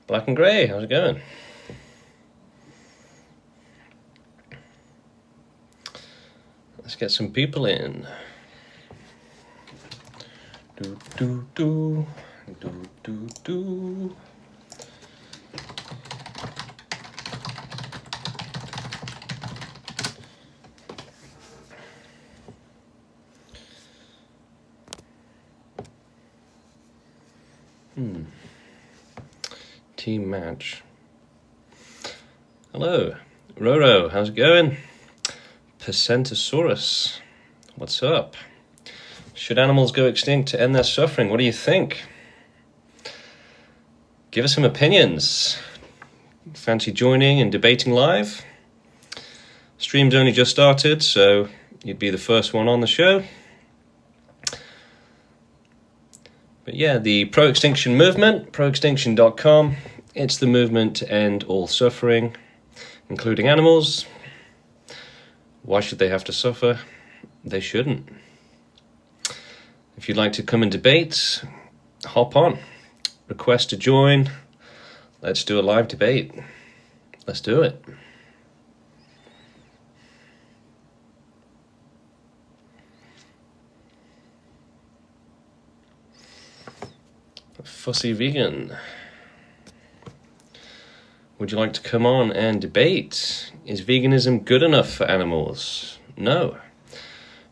Black and Grey, how's it going? Let's get some people in. Do, do, do, do, do, do. Team match. Hello, Roro, how's it going? Percentosaurus, what's up? Should animals go extinct to end their suffering? What do you think? Give us some opinions. Fancy joining and debating live? Stream's only just started, so you'd be the first one on the show. But yeah, the pro-extinction movement, proextinction.com, it's the movement to end all suffering, including animals. Why should they have to suffer? They shouldn't. If you'd like to come and debate, hop on. Request to join. Let's do a live debate. Let's do it. Fussy vegan. Would you like to come on and debate? Is veganism good enough for animals? No.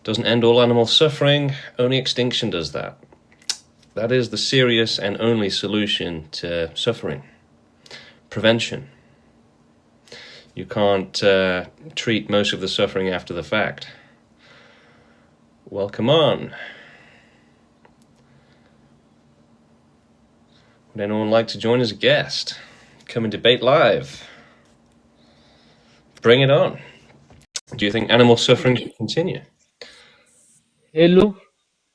Doesn't end all animal suffering, only extinction does that. That is the serious and only solution to suffering. Prevention. You can't treat most of the suffering after the fact. Welcome on. Would anyone like to join as a guest? Come and debate live. Bring it on. Do you think animal suffering should continue? Hello,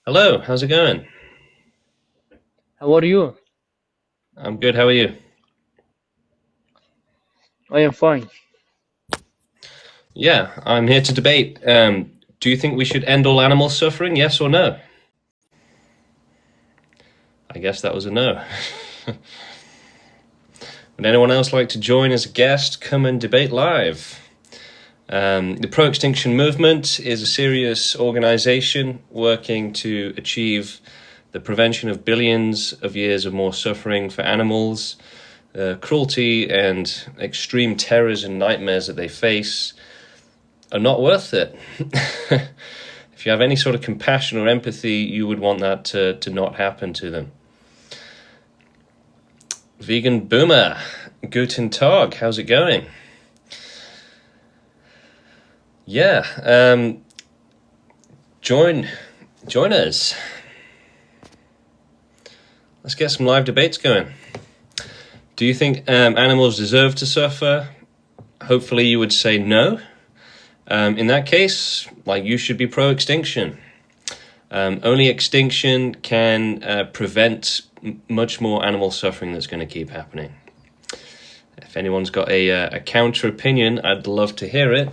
Hello, how's it going? how are you? I'm good, how are you? I am fine. Yeah, I'm here to debate. Do you think we should end all animal suffering, yes or no? I guess that was a no. Would anyone else like to join as a guest? Come and debate live. The Pro-Extinction Movement is a serious organization working to achieve the prevention of billions of years of more suffering for animals. Cruelty and extreme terrors and nightmares that they face are not worth it. If you have any sort of compassion or empathy, you would want that to not happen to them. Vegan Boomer, Guten Tag, how's it going? Yeah, join us. Let's get some live debates going. Do you think animals deserve to suffer? Hopefully you would say no. In that case, you should be pro-extinction. Only extinction can prevent much more animal suffering that's going to keep happening. If anyone's got a counter opinion, I'd love to hear it.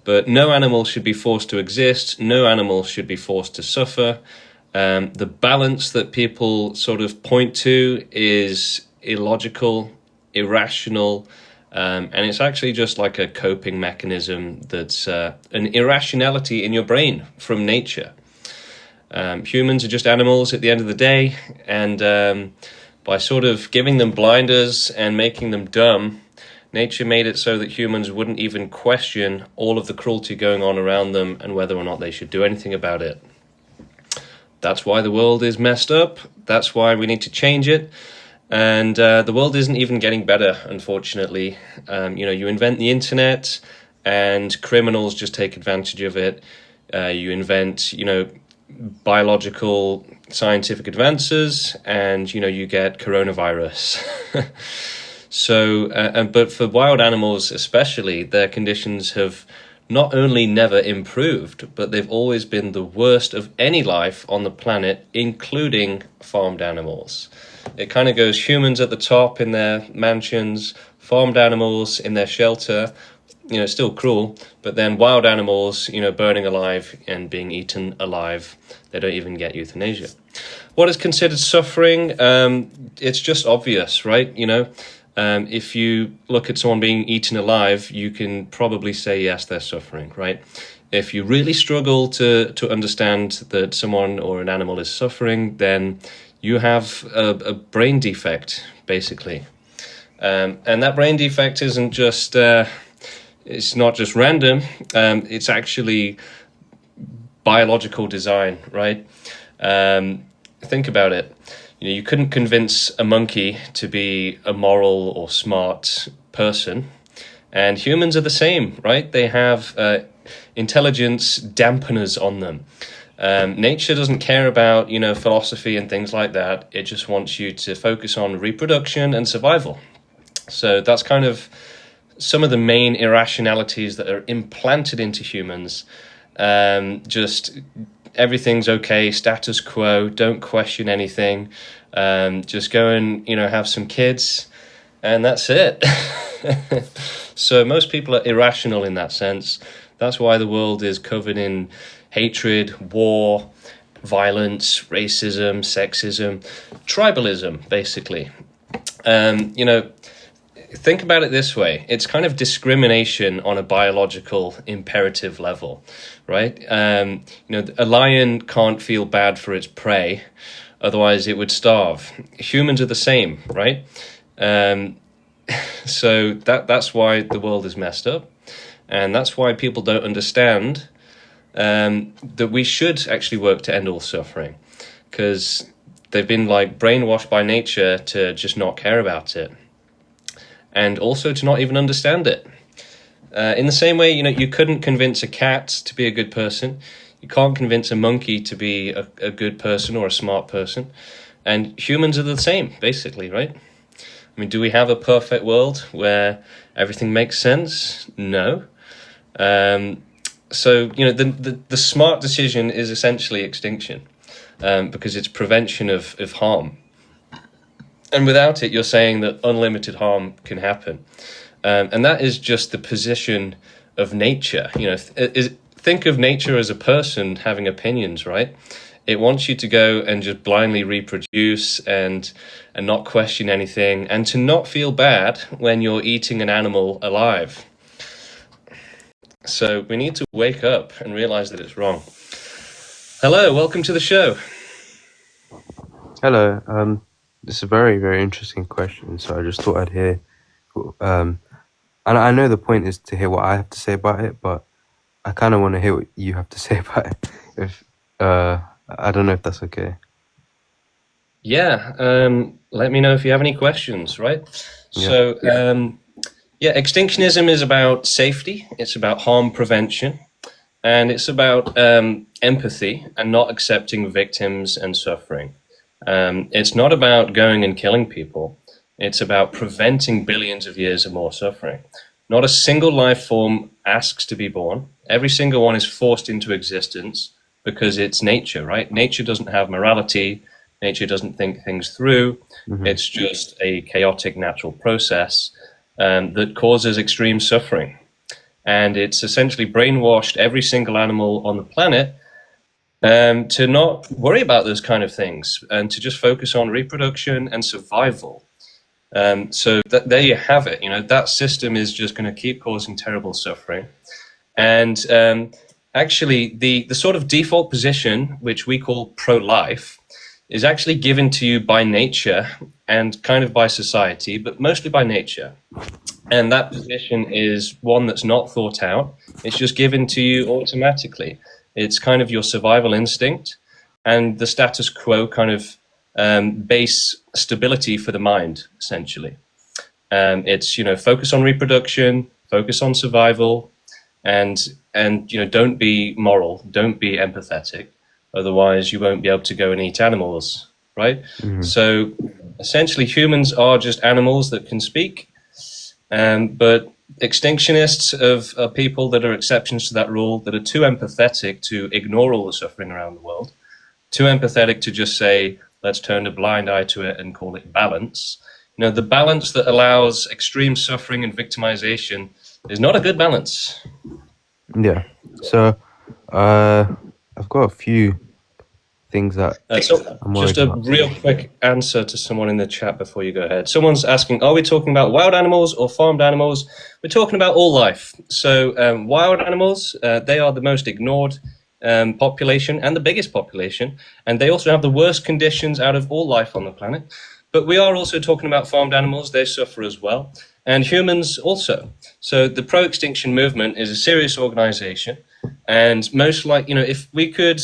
But no animal should be forced to exist. No animal should be forced to suffer. The balance that people sort of point to is illogical, irrational, and it's actually just like a coping mechanism that's an irrationality in your brain from nature. Humans are just animals at the end of the day, and by sort of giving them blinders and making them dumb, nature made it so that humans wouldn't even question all of the cruelty going on around them and whether or not they should do anything about it. That's why the world is messed up. That's why we need to change it. And the world isn't even getting better, unfortunately. You invent the internet and criminals just take advantage of it. You invent, biological scientific advances and, you get coronavirus. So, but for wild animals especially, their conditions have not only never improved, but they've always been the worst of any life on the planet, including farmed animals. It kind of goes humans at the top in their mansions, farmed animals in their shelter, still cruel, but then wild animals, burning alive and being eaten alive, they don't even get euthanasia. What is considered suffering? It's just obvious, right? If you look at someone being eaten alive, you can probably say, yes, they're suffering, right? If you really struggle to understand that someone or an animal is suffering, then you have a brain defect, basically. And that brain defect isn't just, it's not just random, it's actually biological design, right? Think about it. You couldn't convince a monkey to be a moral or smart person. And humans are the same, right? They have intelligence dampeners on them. Nature doesn't care about, philosophy and things like that. It just wants you to focus on reproduction and survival. So that's kind of some of the main irrationalities that are implanted into humans. Just everything's okay, status quo, don't question anything. Just go and, have some kids, and that's it. So most people are irrational in that sense. That's why the world is covered in hatred, war, violence, racism, sexism, tribalism, basically. Think about it this way. It's kind of discrimination on a biological imperative level, right? A lion can't feel bad for its prey, otherwise it would starve. Humans are the same, right? So that's why the world is messed up. And that's why people don't understand that we should actually work to end all suffering, because they've been brainwashed by nature to just not care about it, and also to not even understand it. In the same way, you couldn't convince a cat to be a good person. You can't convince a monkey to be a good person or a smart person. And humans are the same, basically, right? I mean, do we have a perfect world where everything makes sense? No. So, the smart decision is essentially extinction, because it's prevention of harm. And without it, you're saying that unlimited harm can happen. And that is just the position of nature. Think of nature as a person having opinions, right? It wants you to go and just blindly reproduce and not question anything, and to not feel bad when you're eating an animal alive. So we need to wake up and realize that it's wrong. Hello, welcome to the show. Hello. This is a very, very interesting question. So I just thought I'd hear. And I know the point is to hear what I have to say about it, but I kind of want to hear what you have to say about it. If I don't know if that's okay. Yeah. Let me know if you have any questions. Right. Yeah. So. Extinctionism is about safety, it's about harm prevention, and it's about empathy and not accepting victims and suffering. It's not about going and killing people, it's about preventing billions of years of more suffering. Not a single life form asks to be born. Every single one is forced into existence because it's nature, right? Nature doesn't have morality, nature doesn't think things through, It's just a chaotic natural process that causes extreme suffering. And it's essentially brainwashed every single animal on the planet to not worry about those kind of things and to just focus on reproduction and survival. So there you have it. That system is just going to keep causing terrible suffering. And actually, the sort of default position, which we call pro-life, is actually given to you by nature and kind of by society, but mostly by nature. And that position is one that's not thought out. It's just given to you automatically. It's kind of your survival instinct and the status quo kind of base stability for the mind, essentially. It's, focus on reproduction, focus on survival, and don't be moral, don't be empathetic. Otherwise, you won't be able to go and eat animals, right? So essentially, humans are just animals that can speak. But extinctionists are people that are exceptions to that rule, that are too empathetic to ignore all the suffering around the world, too empathetic to just say, let's turn a blind eye to it and call it balance. The balance that allows extreme suffering and victimization is not a good balance. Yeah. So, I've got a few things that So I'm just worried a about. real quick answer to someone in the chat before you go ahead. Someone's asking, are we talking about wild animals or farmed animals? We're talking about all life. So wild animals, they are the most ignored population and the biggest population, and they also have the worst conditions out of all life on the planet. But we are also talking about farmed animals. They suffer as well, and humans also. So the pro-extinction movement is a serious organization, and most if we could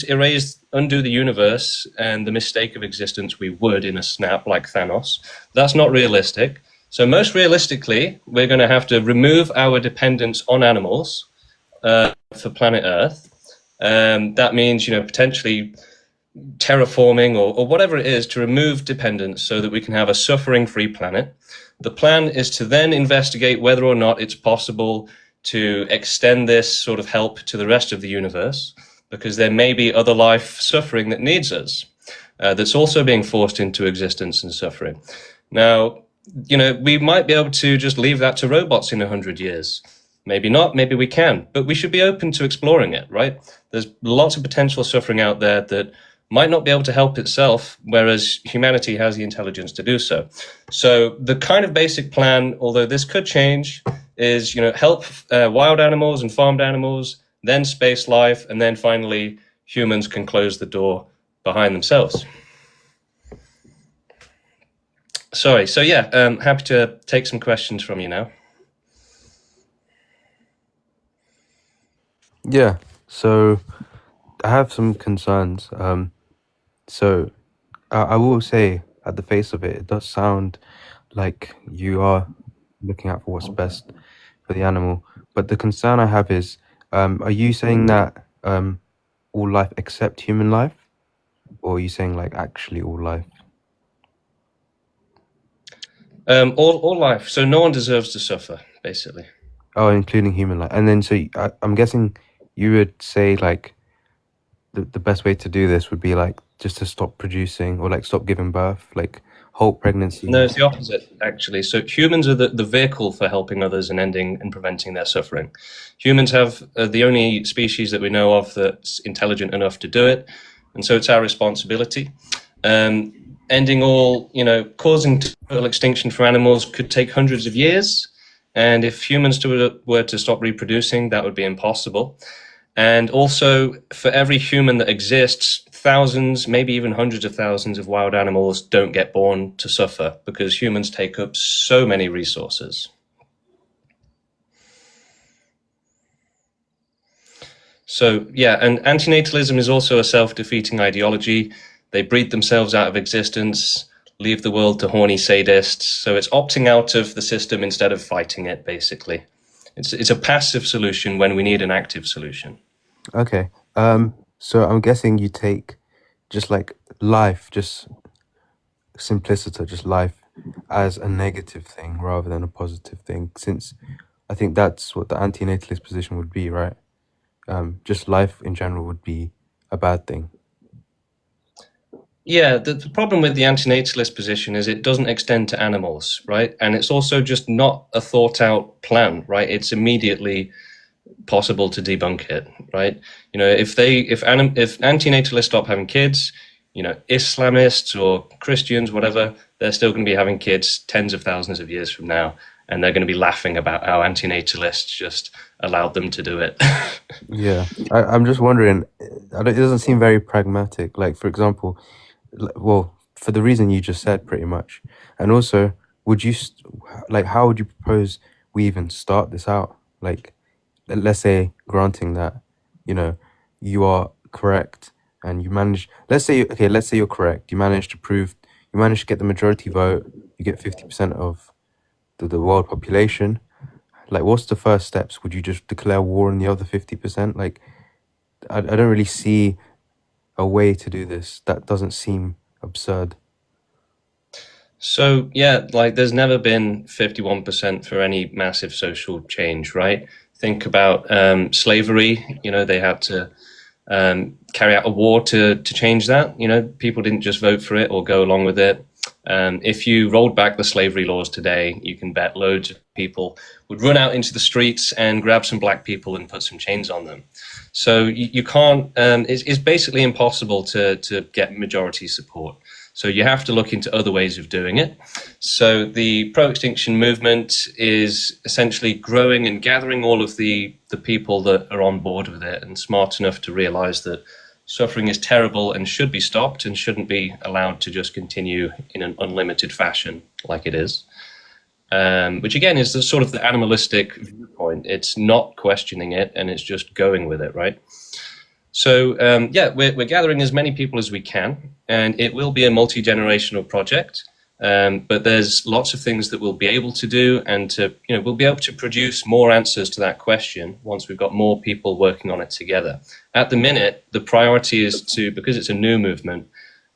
undo the universe and the mistake of existence, we would in a snap, like Thanos. That's not realistic. So most realistically, we're going to have to remove our dependence on animals for planet Earth. That means, potentially terraforming or whatever it is to remove dependence so that we can have a suffering-free planet. The plan is to then investigate whether or not it's possible to extend this sort of help to the rest of the universe, because there may be other life suffering that needs us, that's also being forced into existence and suffering. Now, we might be able to just leave that to robots in 100 years. Maybe not, maybe we can, but we should be open to exploring it, right? There's lots of potential suffering out there that might not be able to help itself, whereas humanity has the intelligence to do so. So the kind of basic plan, although this could change, is help wild animals and farmed animals, then space life, and then finally humans can close the door behind themselves. Sorry, so yeah, happy to take some questions from you now. Yeah. So I have some concerns. So I will say, at the face of it, it does sound like you are looking out for what's best for the animal. But the concern I have is, are you saying that all life except human life, or are you saying like actually all life? All life. So no one deserves to suffer, basically. Oh, including human life. And then I'm guessing you would say like the best way to do this would be like just to stop producing or like stop giving birth, like halt pregnancy. No, it's the opposite, actually. So humans are the vehicle for helping others and ending and preventing their suffering. Humans have the only species that we know of that's intelligent enough to do it, and so it's our responsibility. Ending all, causing total extinction for animals could take hundreds of years, and if humans were to stop reproducing, that would be impossible. And also, for every human that exists, thousands, maybe even hundreds of thousands of wild animals don't get born to suffer because humans take up so many resources. So, yeah, and antinatalism is also a self-defeating ideology. They breed themselves out of existence, leave the world to horny sadists. So it's opting out of the system instead of fighting it, basically. It's a passive solution when we need an active solution. Okay. So I'm guessing you take just like life, just simpliciter, just life as a negative thing rather than a positive thing, since I think that's what the antinatalist position would be, right? Just life in general would be a bad thing. Yeah, the problem with the antinatalist position is it doesn't extend to animals, right? And it's also just not a thought out plan, right? It's immediately possible to debunk it, right? If antinatalists stop having kids, Islamists or Christians, whatever, they're still going to be having kids tens of thousands of years from now, and they're going to be laughing about how antinatalists just allowed them to do it. Yeah, I'm just wondering, it doesn't seem very pragmatic. Like, for example, well, for the reason you just said, pretty much. And also, would you, how would you propose we even start this out? Like, let's say, granting that, you are correct and you manage, let's say you're correct. You manage to get the majority vote, you get 50% of the world population. Like, what's the first steps? Would you just declare war on the other 50%? Like, I don't really see a way to do this. That doesn't seem absurd. So, yeah, there's never been 51% for any massive social change, right? Think about slavery. They had to carry out a war to change that. People didn't just vote for it or go along with it. If you rolled back the slavery laws today, you can bet loads of people would run out into the streets and grab some black people and put some chains on them. So you can't, it's basically impossible to get majority support. So you have to look into other ways of doing it. So the pro-extinction movement is essentially growing and gathering all of the people that are on board with it and smart enough to realize that suffering is terrible and should be stopped and shouldn't be allowed to just continue in an unlimited fashion like it is. Which again is the sort of the animalistic viewpoint. It's not questioning it and it's just going with it, right? So yeah, we're gathering as many people as we can, and it will be a multi-generational project. But there's lots of things that we'll be able to do, and we'll be able to produce more answers to that question once we've got more people working on it together. At the minute, the priority is to, because it's a new movement,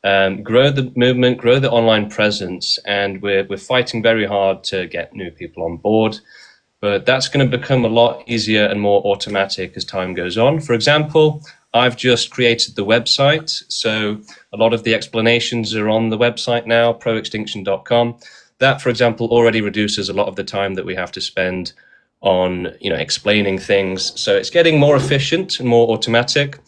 grow the movement, grow the online presence, and we're fighting very hard to get new people on board. But that's going to become a lot easier and more automatic as time goes on. For example, I've just created the website, so a lot of the explanations are on the website now, proextinction.com. That, for example, already reduces a lot of the time that we have to spend on, explaining things. So it's getting more efficient and more automatic.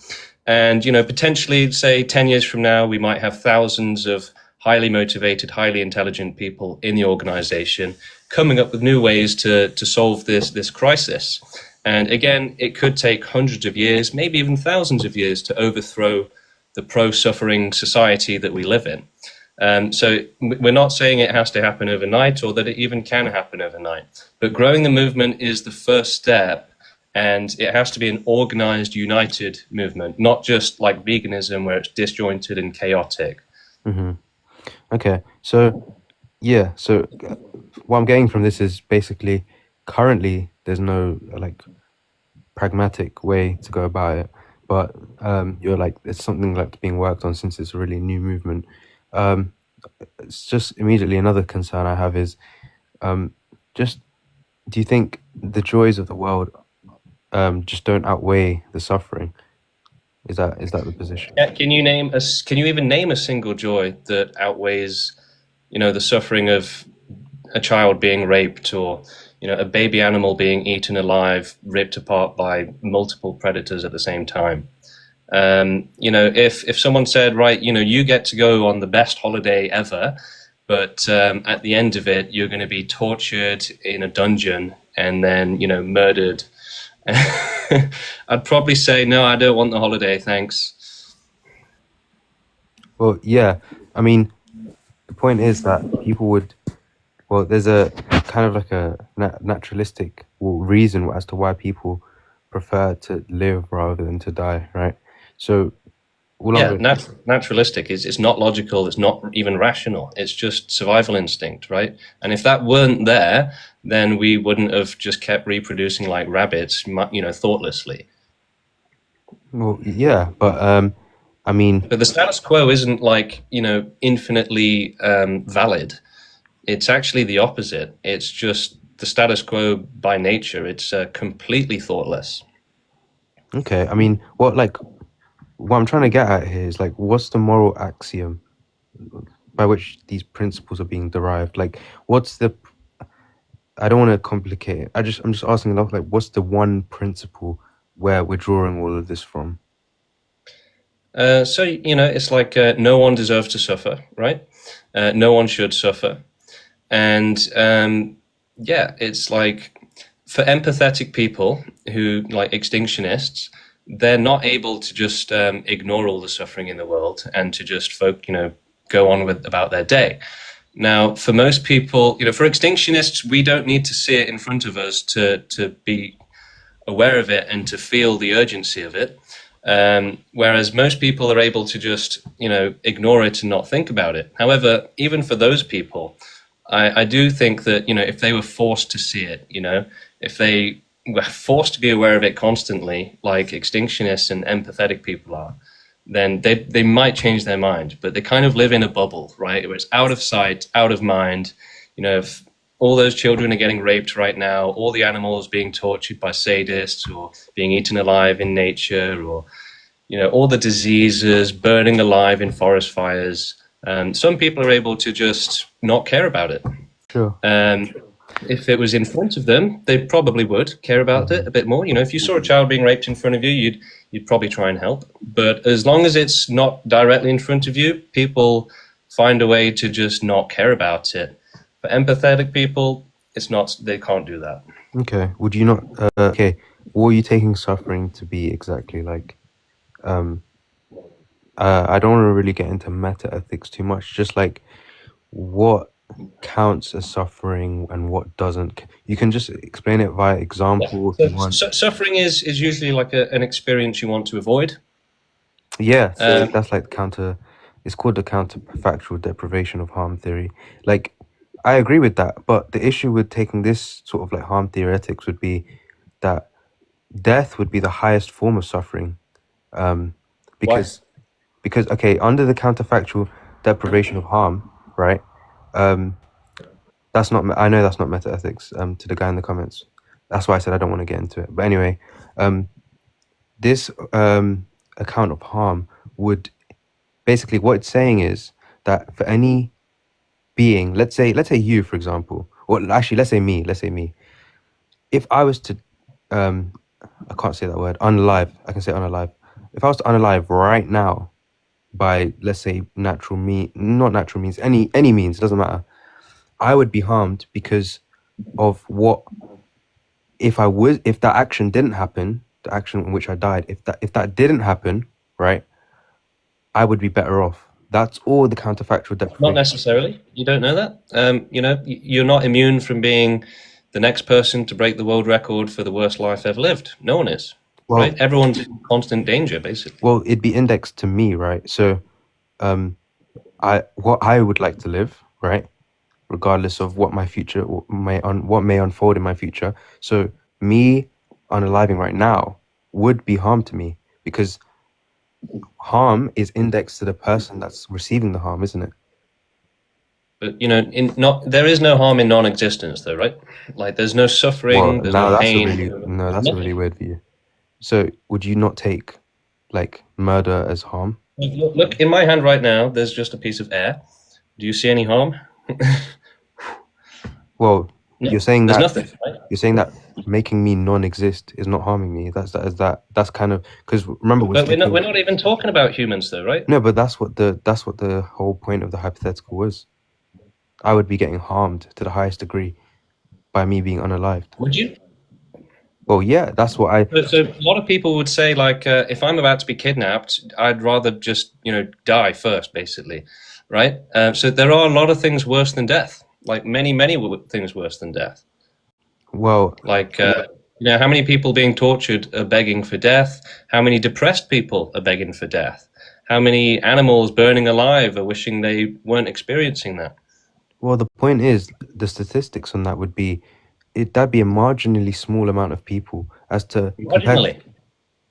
And, potentially, say 10 years from now, we might have thousands of highly motivated, highly intelligent people in the organization coming up with new ways to solve this crisis. And again, it could take hundreds of years, maybe even thousands of years to overthrow the pro-suffering society that we live in. So we're not saying it has to happen overnight or that it even can happen overnight. But growing the movement is the first step, and it has to be an organized, united movement, not just like veganism where it's disjointed and chaotic. Mm-hmm. Okay, so yeah, so what I'm getting from this is basically currently there's no pragmatic way to go about it, but you're it's something being worked on since it's a really new movement. It's just immediately another concern I have is just, do you think the joys of the world just don't outweigh the suffering? Is that the position? Yeah, can you even name a single joy that outweighs, the suffering of a child being raped, or a baby animal being eaten alive, ripped apart by multiple predators at the same time? If someone said, right, you get to go on the best holiday ever, but at the end of it, you're going to be tortured in a dungeon and then, murdered. I'd probably say, no, I don't want the holiday, thanks. Well, yeah, I mean, the point is that people would, well, there's a kind of a naturalistic reason as to why people prefer to live rather than to die, right? So, naturalistic is, it's not logical, it's not even rational, it's just survival instinct, right? And if that weren't there, then we wouldn't have just kept reproducing like rabbits, thoughtlessly. Well, yeah, but I mean, but the status quo isn't infinitely valid. It's actually the opposite. It's just the status quo by nature. It's completely thoughtless. Okay, I mean, what I'm trying to get at here is what's the moral axiom by which these principles are being derived? What's the, I don't want to complicate it. I'm just asking what's the one principle where we're drawing all of this from? So it's no one deserves to suffer, right? No one should suffer. And it's for empathetic people who extinctionists, they're not able to just ignore all the suffering in the world and to just go on about their day. Now, for most people, for extinctionists, we don't need to see it in front of us to be aware of it and to feel the urgency of it. Whereas most people are able to just, ignore it and not think about it. However, even for those people, I do think that, if they were forced to see it, if they were forced to be aware of it constantly, like extinctionists and empathetic people are, then they might change their mind. But they kind of live in a bubble, right? Where it's out of sight, out of mind. If all those children are getting raped right now, all the animals being tortured by sadists or being eaten alive in nature, or, all the diseases burning alive in forest fires, Some people are able to just not care about it. Sure. If it was in front of them, they probably would care about it a bit more. You know, if you saw a child being raped in front of you, you'd probably try and help. But as long as it's not directly in front of you, people find a way to just not care about it. For empathetic people, it's not. They can't do that. Okay. Would you not? Okay. What are you taking suffering to be exactly? Like, I don't want to really get into meta ethics too much. Just like, what counts as suffering and what doesn't. You can just explain it via example if you want. Suffering is usually like an experience you want to avoid. Yeah, so that's like it's called the counterfactual deprivation of harm theory. Like, I agree with that, but the issue with taking this sort of like harm theoretics would be that death would be the highest form of suffering. Because okay, under the counterfactual deprivation of harm, right? That's not. I know that's not meta ethics. To the guy in the comments, that's why I said I don't want to get into it. But anyway, this account of harm would basically, what it's saying is that for any being, let's say you, for example, or actually let's say me. If I was to, I can't say that word, unalive. I can say unalive. If I was to unalive right now, by let's say not natural means, any means, it doesn't matter, I would be harmed because of what if that action didn't happen, the action in which I died, if that didn't happen, right, I would be better off. That's all the counterfactual deprivation. Not necessarily. You don't know that. You know, you're not immune from being the next person to break the world record for the worst life ever lived. No one is. Well, right? Everyone's in constant danger, basically. Well, it'd be indexed to me, right? So, what I would like to live, right, regardless of what my future what may unfold in my future. So, me unaliving right now would be harm to me because harm is indexed to the person that's receiving the harm, isn't it? But you know, there is no harm in non-existence, though, right? Like, there's no suffering, there's no pain. That's a really weird view. So, would you not take like murder as harm? Look, in my hand right now, there's just a piece of air. Do you see any harm? Well, no, you're saying that nothing, right? You're saying that making me non-exist is not harming me. That's kind of, because remember, we're not even talking about humans, though, right? No, but that's what the whole point of the hypothetical was. I would be getting harmed to the highest degree by me being unalived. Would you? Well, yeah, that's what I. So a lot of people would say, like, if I'm about to be kidnapped, I'd rather just die first, basically, right? So there are a lot of things worse than death. Like many things worse than death. Well, like how many people being tortured are begging for death? How many depressed people are begging for death? How many animals burning alive are wishing they weren't experiencing that? Well, the point is, the statistics on that would be, that'd be a marginally small amount of people as to. Marginally.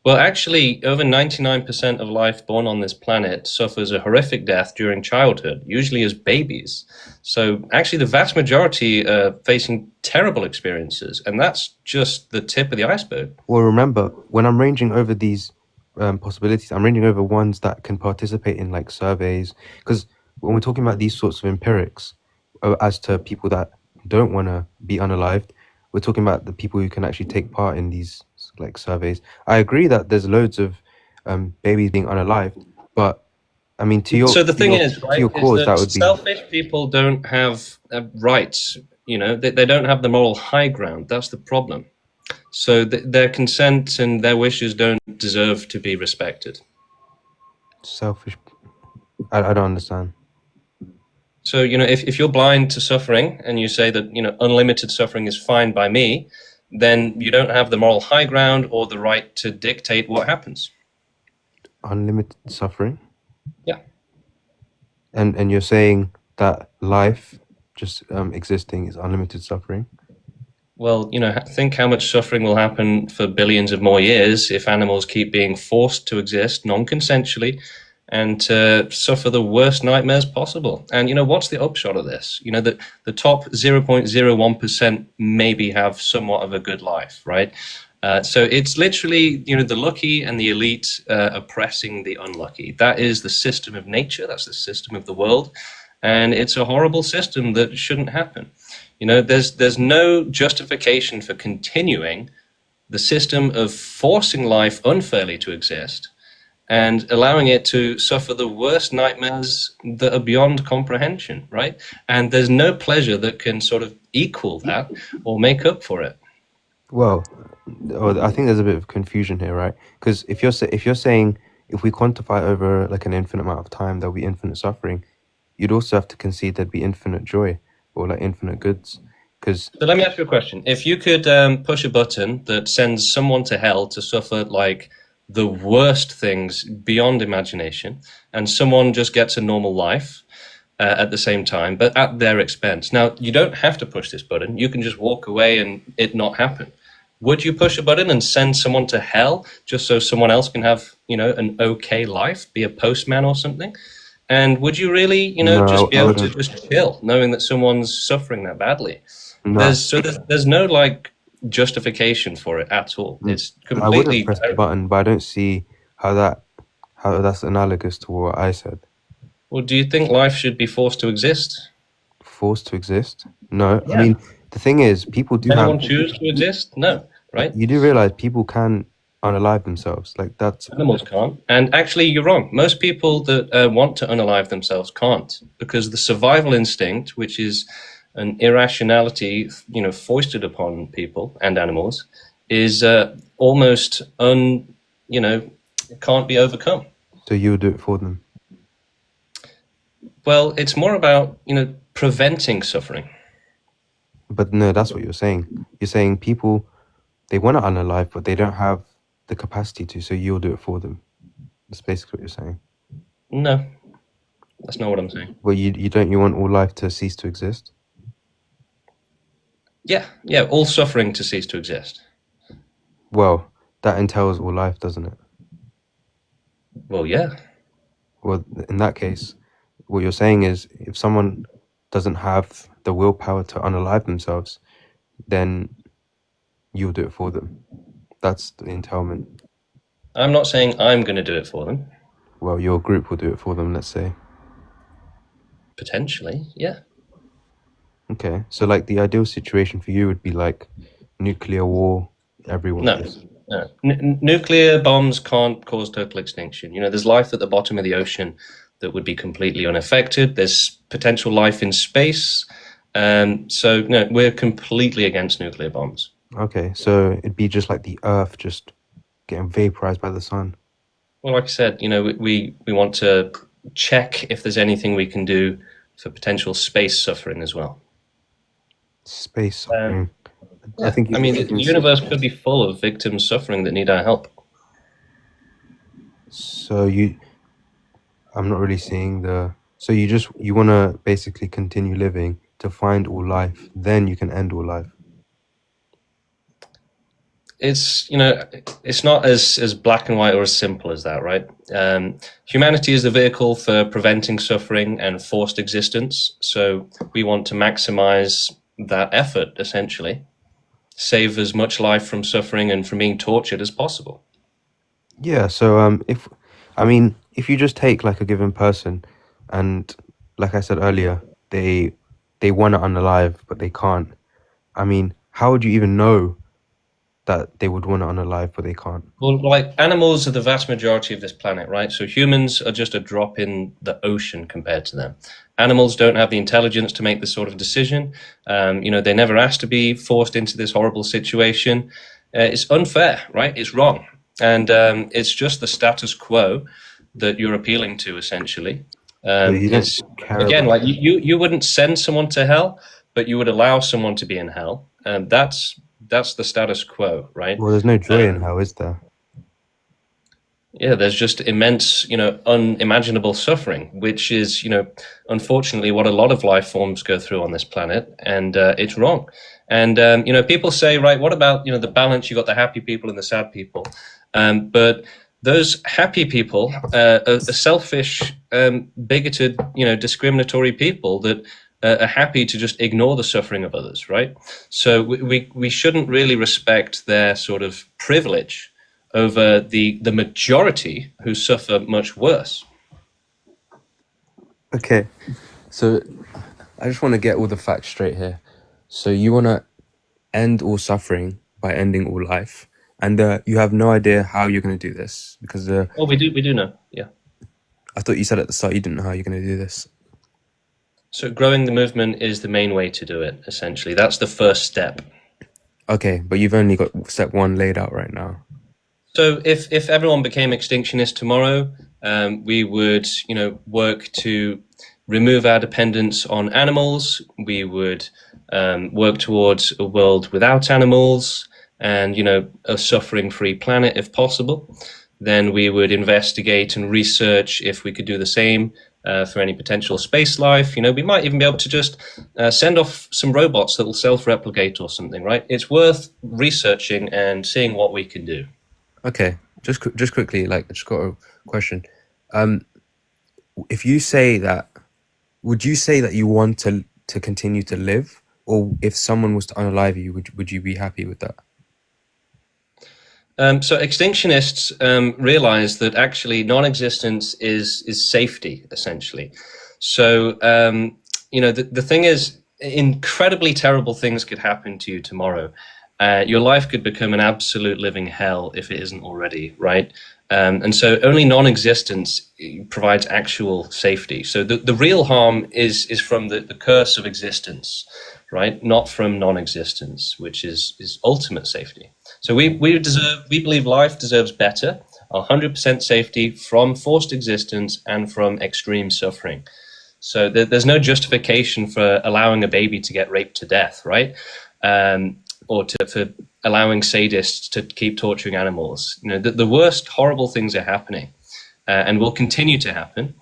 Well, actually, over 99% of life born on this planet suffers a horrific death during childhood, usually as babies. So actually, the vast majority are facing terrible experiences, and that's just the tip of the iceberg. Well, remember, when I'm ranging over these possibilities, I'm ranging over ones that can participate in like surveys, because when we're talking about these sorts of empirics, as to people that don't want to be unalived, we're talking about the people who can actually take part in these like surveys. I agree that there's loads of babies being unalived, but I mean, so the thing is, right, cause, that would be selfish people don't have rights. They don't have the moral high ground. That's the problem. So their consent and their wishes don't deserve to be respected. Selfish. I don't understand. So, if you're blind to suffering and you say that, unlimited suffering is fine by me, then you don't have the moral high ground or the right to dictate what happens. Unlimited suffering? Yeah. And you're saying that life just existing is unlimited suffering? Well, think how much suffering will happen for billions of more years if animals keep being forced to exist non-consensually and to suffer the worst nightmares possible. And what's the upshot of this? That the top 0.01% maybe have somewhat of a good life, right? So it's literally, the lucky and the elite oppressing the unlucky. That is the system of nature. That's the system of the world, and it's a horrible system that shouldn't happen. There's no justification for continuing the system of forcing life unfairly to exist and allowing it to suffer the worst nightmares that are beyond comprehension, right? And there's no pleasure that can sort of equal that or make up for it. Well, I think there's a bit of confusion here, right? Because if you're saying if we quantify over like an infinite amount of time, there'll be infinite suffering, you'd also have to concede there'd be infinite joy or like infinite goods. So let me ask you a question. If you could push a button that sends someone to hell to suffer like the worst things beyond imagination, and someone just gets a normal life at the same time, but at their expense. Now, you don't have to push this button. You can just walk away and it not happen. Would you push a button and send someone to hell just so someone else can have, an okay life, be a postman or something? And would you really, No, just be I able to wouldn't. just chill, knowing that someone's suffering that badly? No, There's no like justification for it at all. It's I wouldn't completely press the button, but I don't see how that's analogous to what I said. Well, do you think life should be forced to exist? Forced to exist? No. Yeah. I mean, the thing is, people do Anyone have. choose to exist? No, right? You do realize people can unalive themselves. Like that's. Animals can't. And actually, you're wrong. Most people that want to unalive themselves can't, because the survival instinct, which is an irrationality, foisted upon people and animals, is almost can't be overcome. So you would do it for them. Well, it's more about, preventing suffering. But no, that's what you're saying. You're saying people, they want to unalive, but they don't have the capacity to, so you'll do it for them. That's basically what you're saying. No, that's not what I'm saying. Well, you want all life to cease to exist? Yeah, all suffering to cease to exist. Well, that entails all life, doesn't it? Well, yeah. Well, in that case, what you're saying is if someone doesn't have the willpower to unalive themselves, then you'll do it for them. That's the entailment. I'm not saying I'm going to do it for them. Well, your group will do it for them, let's say. Potentially, yeah. Okay, so like the ideal situation for you would be like nuclear war, everyone. No. Nuclear bombs can't cause total extinction. There's life at the bottom of the ocean that would be completely unaffected. There's potential life in space. So, no, we're completely against nuclear bombs. Okay, so it'd be just like the Earth just getting vaporized by the sun. Well, like I said, we want to check if there's anything we can do for potential space suffering as well. Space suffering. I think the universe could be full of victims suffering that need our help. So I'm not really seeing so you want to basically continue living to find all life, then you can end all life. It's it's not as black and white or as simple as that, right? Humanity is the vehicle for preventing suffering and forced existence, so we want to maximize that effort, essentially, save as much life from suffering and from being tortured as possible. Yeah, so if you just take like a given person and like I said earlier, they want to unalive but they can't. I mean, how would you even know that they would want to unalive but they can't? Well, like, animals are the vast majority of this planet, right? So humans are just a drop in the ocean compared to them. Animals don't have the intelligence to make this sort of decision. They never asked to be forced into this horrible situation. It's unfair, right? It's wrong. And it's just the status quo that you're appealing to, essentially. You don't care again, about like you wouldn't send someone to hell, but you would allow someone to be in hell. And that's the status quo, right? Well, there's no joy in hell, is there? Yeah, there's just immense, unimaginable suffering, which is, unfortunately what a lot of life forms go through on this planet, and it's wrong. And, people say, right, what about, the balance? You got the happy people and the sad people. But those happy people are selfish, bigoted, discriminatory people that are happy to just ignore the suffering of others, right? So we shouldn't really respect their sort of privilege over the majority who suffer much worse. Okay, so I just want to get all the facts straight here. So you want to end all suffering by ending all life, and you have no idea how you're going to do this because Oh, we do know, yeah. I thought you said at the start you didn't know how you're going to do this. So growing the movement is the main way to do it, essentially. That's the first step. Okay, but you've only got step 1 laid out right now. So if everyone became extinctionist tomorrow, we would, work to remove our dependence on animals. We would work towards a world without animals and, a suffering-free planet if possible. Then we would investigate and research if we could do the same for any potential space life. We might even be able to just send off some robots that will self-replicate or something, right? It's worth researching and seeing what we can do. Okay, just quickly, I just got a question. If you say that, would you say that you want to continue to live, or if someone was to unalive you, would you be happy with that? So extinctionists realize that actually non-existence is safety, essentially. So the thing is, incredibly terrible things could happen to you tomorrow. Your life could become an absolute living hell if it isn't already, right? And so only non-existence provides actual safety. So the real harm is from the curse of existence, right? Not from non-existence, which is ultimate safety. So we believe life deserves better, 100% safety from forced existence and from extreme suffering. So there's no justification for allowing a baby to get raped to death, right? Or for allowing sadists to keep torturing animals. The worst horrible things are happening and will continue to happen.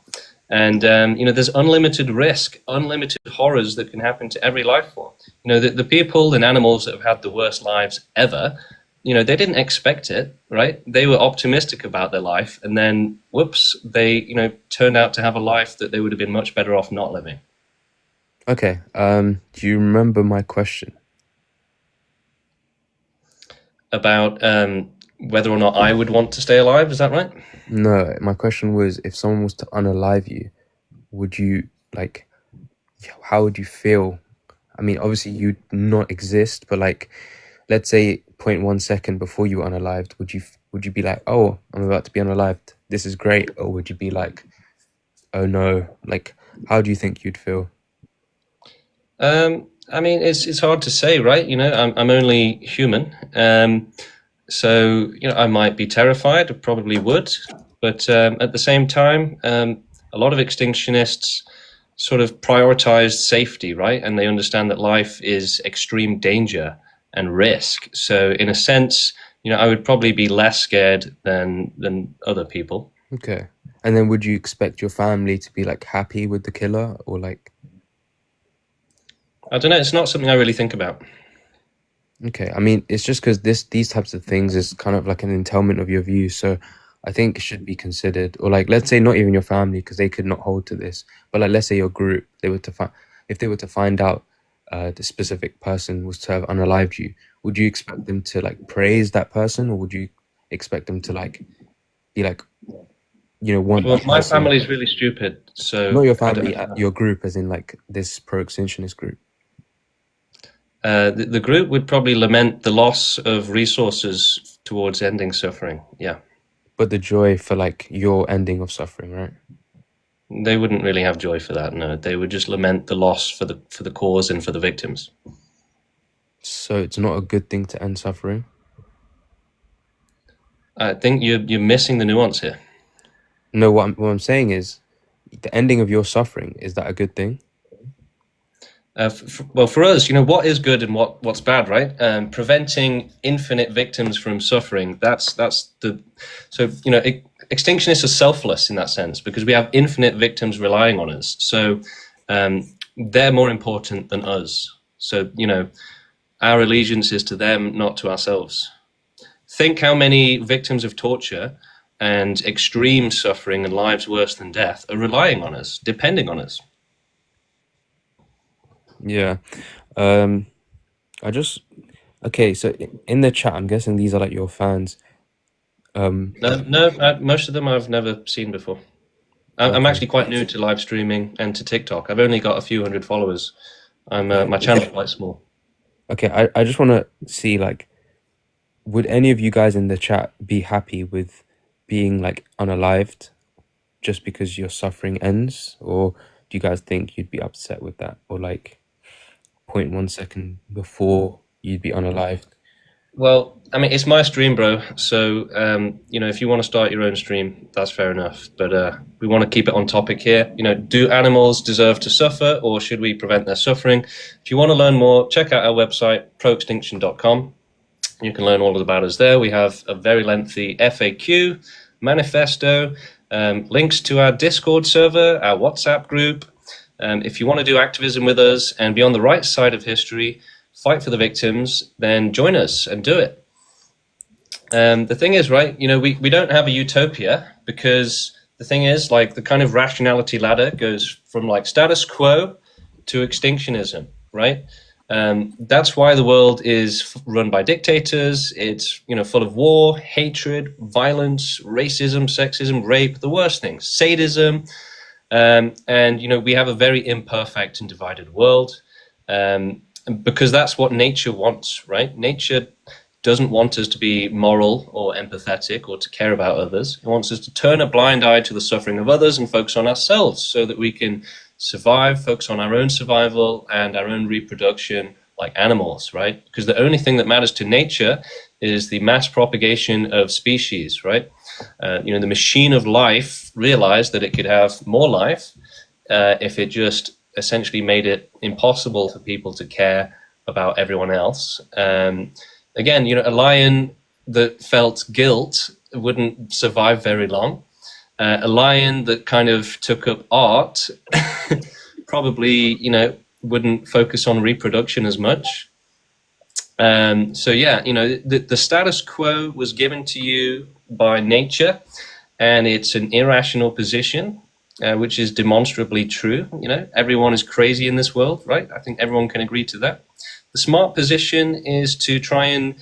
And, there's unlimited risk, unlimited horrors that can happen to every life form. The people and animals that have had the worst lives ever, they didn't expect it, right? They were optimistic about their life. And then, whoops, they, turned out to have a life that they would have been much better off not living. Okay, do you remember my question? About whether or not I would want to stay alive, is that right? No, my question was, if someone was to unalive you, would you, how would you feel? I mean, obviously you'd not exist, but let's say 0.1 second before you were unalived, would you be like, oh, I'm about to be unalived, this is great? Or would you be like, oh no, how do you think you'd feel? I mean, it's hard to say, right? I'm only human. So, I might be terrified, I probably would. But at the same time, a lot of extinctionists sort of prioritize safety, right? And they understand that life is extreme danger and risk. So in a sense, I would probably be less scared than other people. Okay. And then would you expect your family to be happy with the killer, or I don't know. It's not something I really think about. Okay, I mean, it's just because these types of things is kind of like an entailment of your views, so I think it should be considered. Or let's say not even your family, because they could not hold to this, but let's say your group, if they were to find out the specific person was to have unalived you, would you expect them to praise that person, or would you expect them to be want? Well, my family is really stupid, so not your family, your group, as in this pro-extinctionist group. The group would probably lament the loss of resources towards ending suffering. Yeah. But the joy for your ending of suffering, right? They wouldn't really have joy for that. No, they would just lament the loss for the cause and for the victims. So it's not a good thing to end suffering? I think you're missing the nuance here. No, what I'm saying is, the ending of your suffering, is that a good thing? Well, for us, what is good and what's bad, right? Preventing infinite victims from suffering. Extinctionists are selfless in that sense because we have infinite victims relying on us. So they're more important than us. So, our allegiance is to them, not to ourselves. Think how many victims of torture and extreme suffering and lives worse than death are relying on us, depending on us. Yeah. Um, I just okay. So in the chat, I'm guessing these are like your fans. No, most of them I've never seen before. I'm Okay. actually quite new to live streaming and to TikTok. I've only got a few hundred followers. My channel's quite small. Okay. I just want to see like, would any of you guys in the chat be happy with being like unalived just because your suffering ends, or do you guys think you'd be upset with that, or like 0.1 second before you'd be unalived? Well, I mean, it's my stream, bro. So, if you want to start your own stream, that's fair enough. But we want to keep it on topic here. Do animals deserve to suffer, or should we prevent their suffering? If you want to learn more, check out our website, proextinction.com. You can learn all about us there. We have a very lengthy FAQ, manifesto, links to our Discord server, our WhatsApp group. If you want to do activism with us and be on the right side of history, fight for the victims, then join us and do it. The thing is, right, we don't have a utopia, because the thing is, like, the kind of rationality ladder goes from like status quo to extinctionism, right? That's why the world is run by dictators. It's full of war, hatred, violence, racism, sexism, rape, the worst things, sadism, and we have a very imperfect and divided world. Because that's what nature wants, right? Nature doesn't want us to be moral or empathetic or to care about others. It wants us to turn a blind eye to the suffering of others and focus on ourselves so that we can survive, focus on our own survival and our own reproduction like animals, right? Because the only thing that matters to nature is the mass propagation of species, right? The machine of life realized that it could have more life if it just essentially made it impossible for people to care about everyone else. Again, a lion that felt guilt wouldn't survive very long. A lion that kind of took up art probably, wouldn't focus on reproduction as much. So yeah, the status quo was given to you by nature, and it's an irrational position, which is demonstrably true. Everyone is crazy in this world, right? I think everyone can agree to that. The smart position is to try and,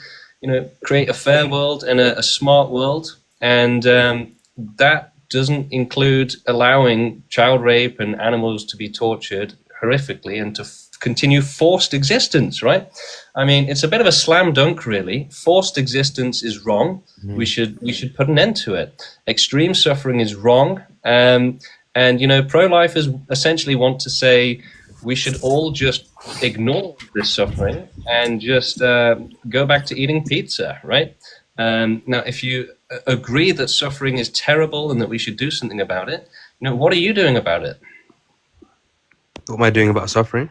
create a fair world and a smart world. And that doesn't include allowing child rape and animals to be tortured horrifically and to continue forced existence, right? I mean, it's a bit of a slam dunk, really. Forced existence is wrong. We should put an end to it. Extreme suffering is wrong. And, pro-lifers essentially want to say we should all just ignore this suffering and just go back to eating pizza, right? Now, if you agree that suffering is terrible and that we should do something about it, what are you doing about it? What am I doing about suffering?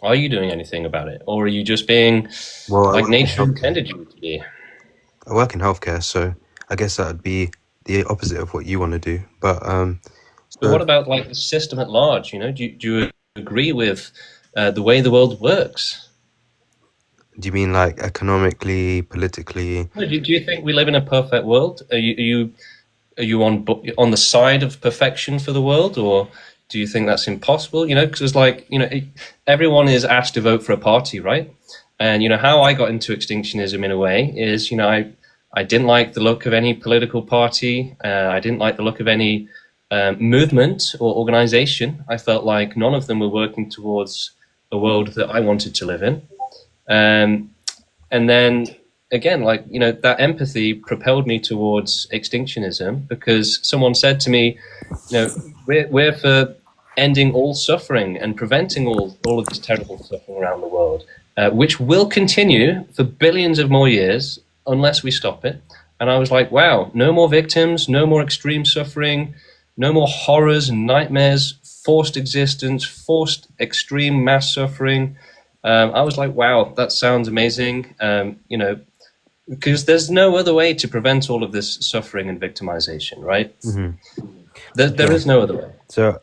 Are you doing anything about it? Or are you just being like nature intended you to be? I work in healthcare, so I guess that would be the opposite of what you want to do. But so what about like the system at large? Do you agree with the way the world works? do you mean like economically, politically? Do you think we live in a perfect world? Are you on the side of perfection for the world, or do you think that's impossible? Because everyone is asked to vote for a party, right? And how I got into extinctionism in a way is I didn't like the look of any political party. I didn't like the look of any movement or organization. I felt like none of them were working towards a world that I wanted to live in. And then again, that empathy propelled me towards extinctionism, because someone said to me, we're for ending all suffering and preventing all of this terrible suffering around the world, which will continue for billions of more years unless we stop it. And I was like, wow, no more victims, no more extreme suffering, no more horrors and nightmares, forced existence, forced extreme mass suffering. I was like, wow, that sounds amazing. Because there's no other way to prevent all of this suffering and victimization, right? Mm-hmm. There is no other way. So,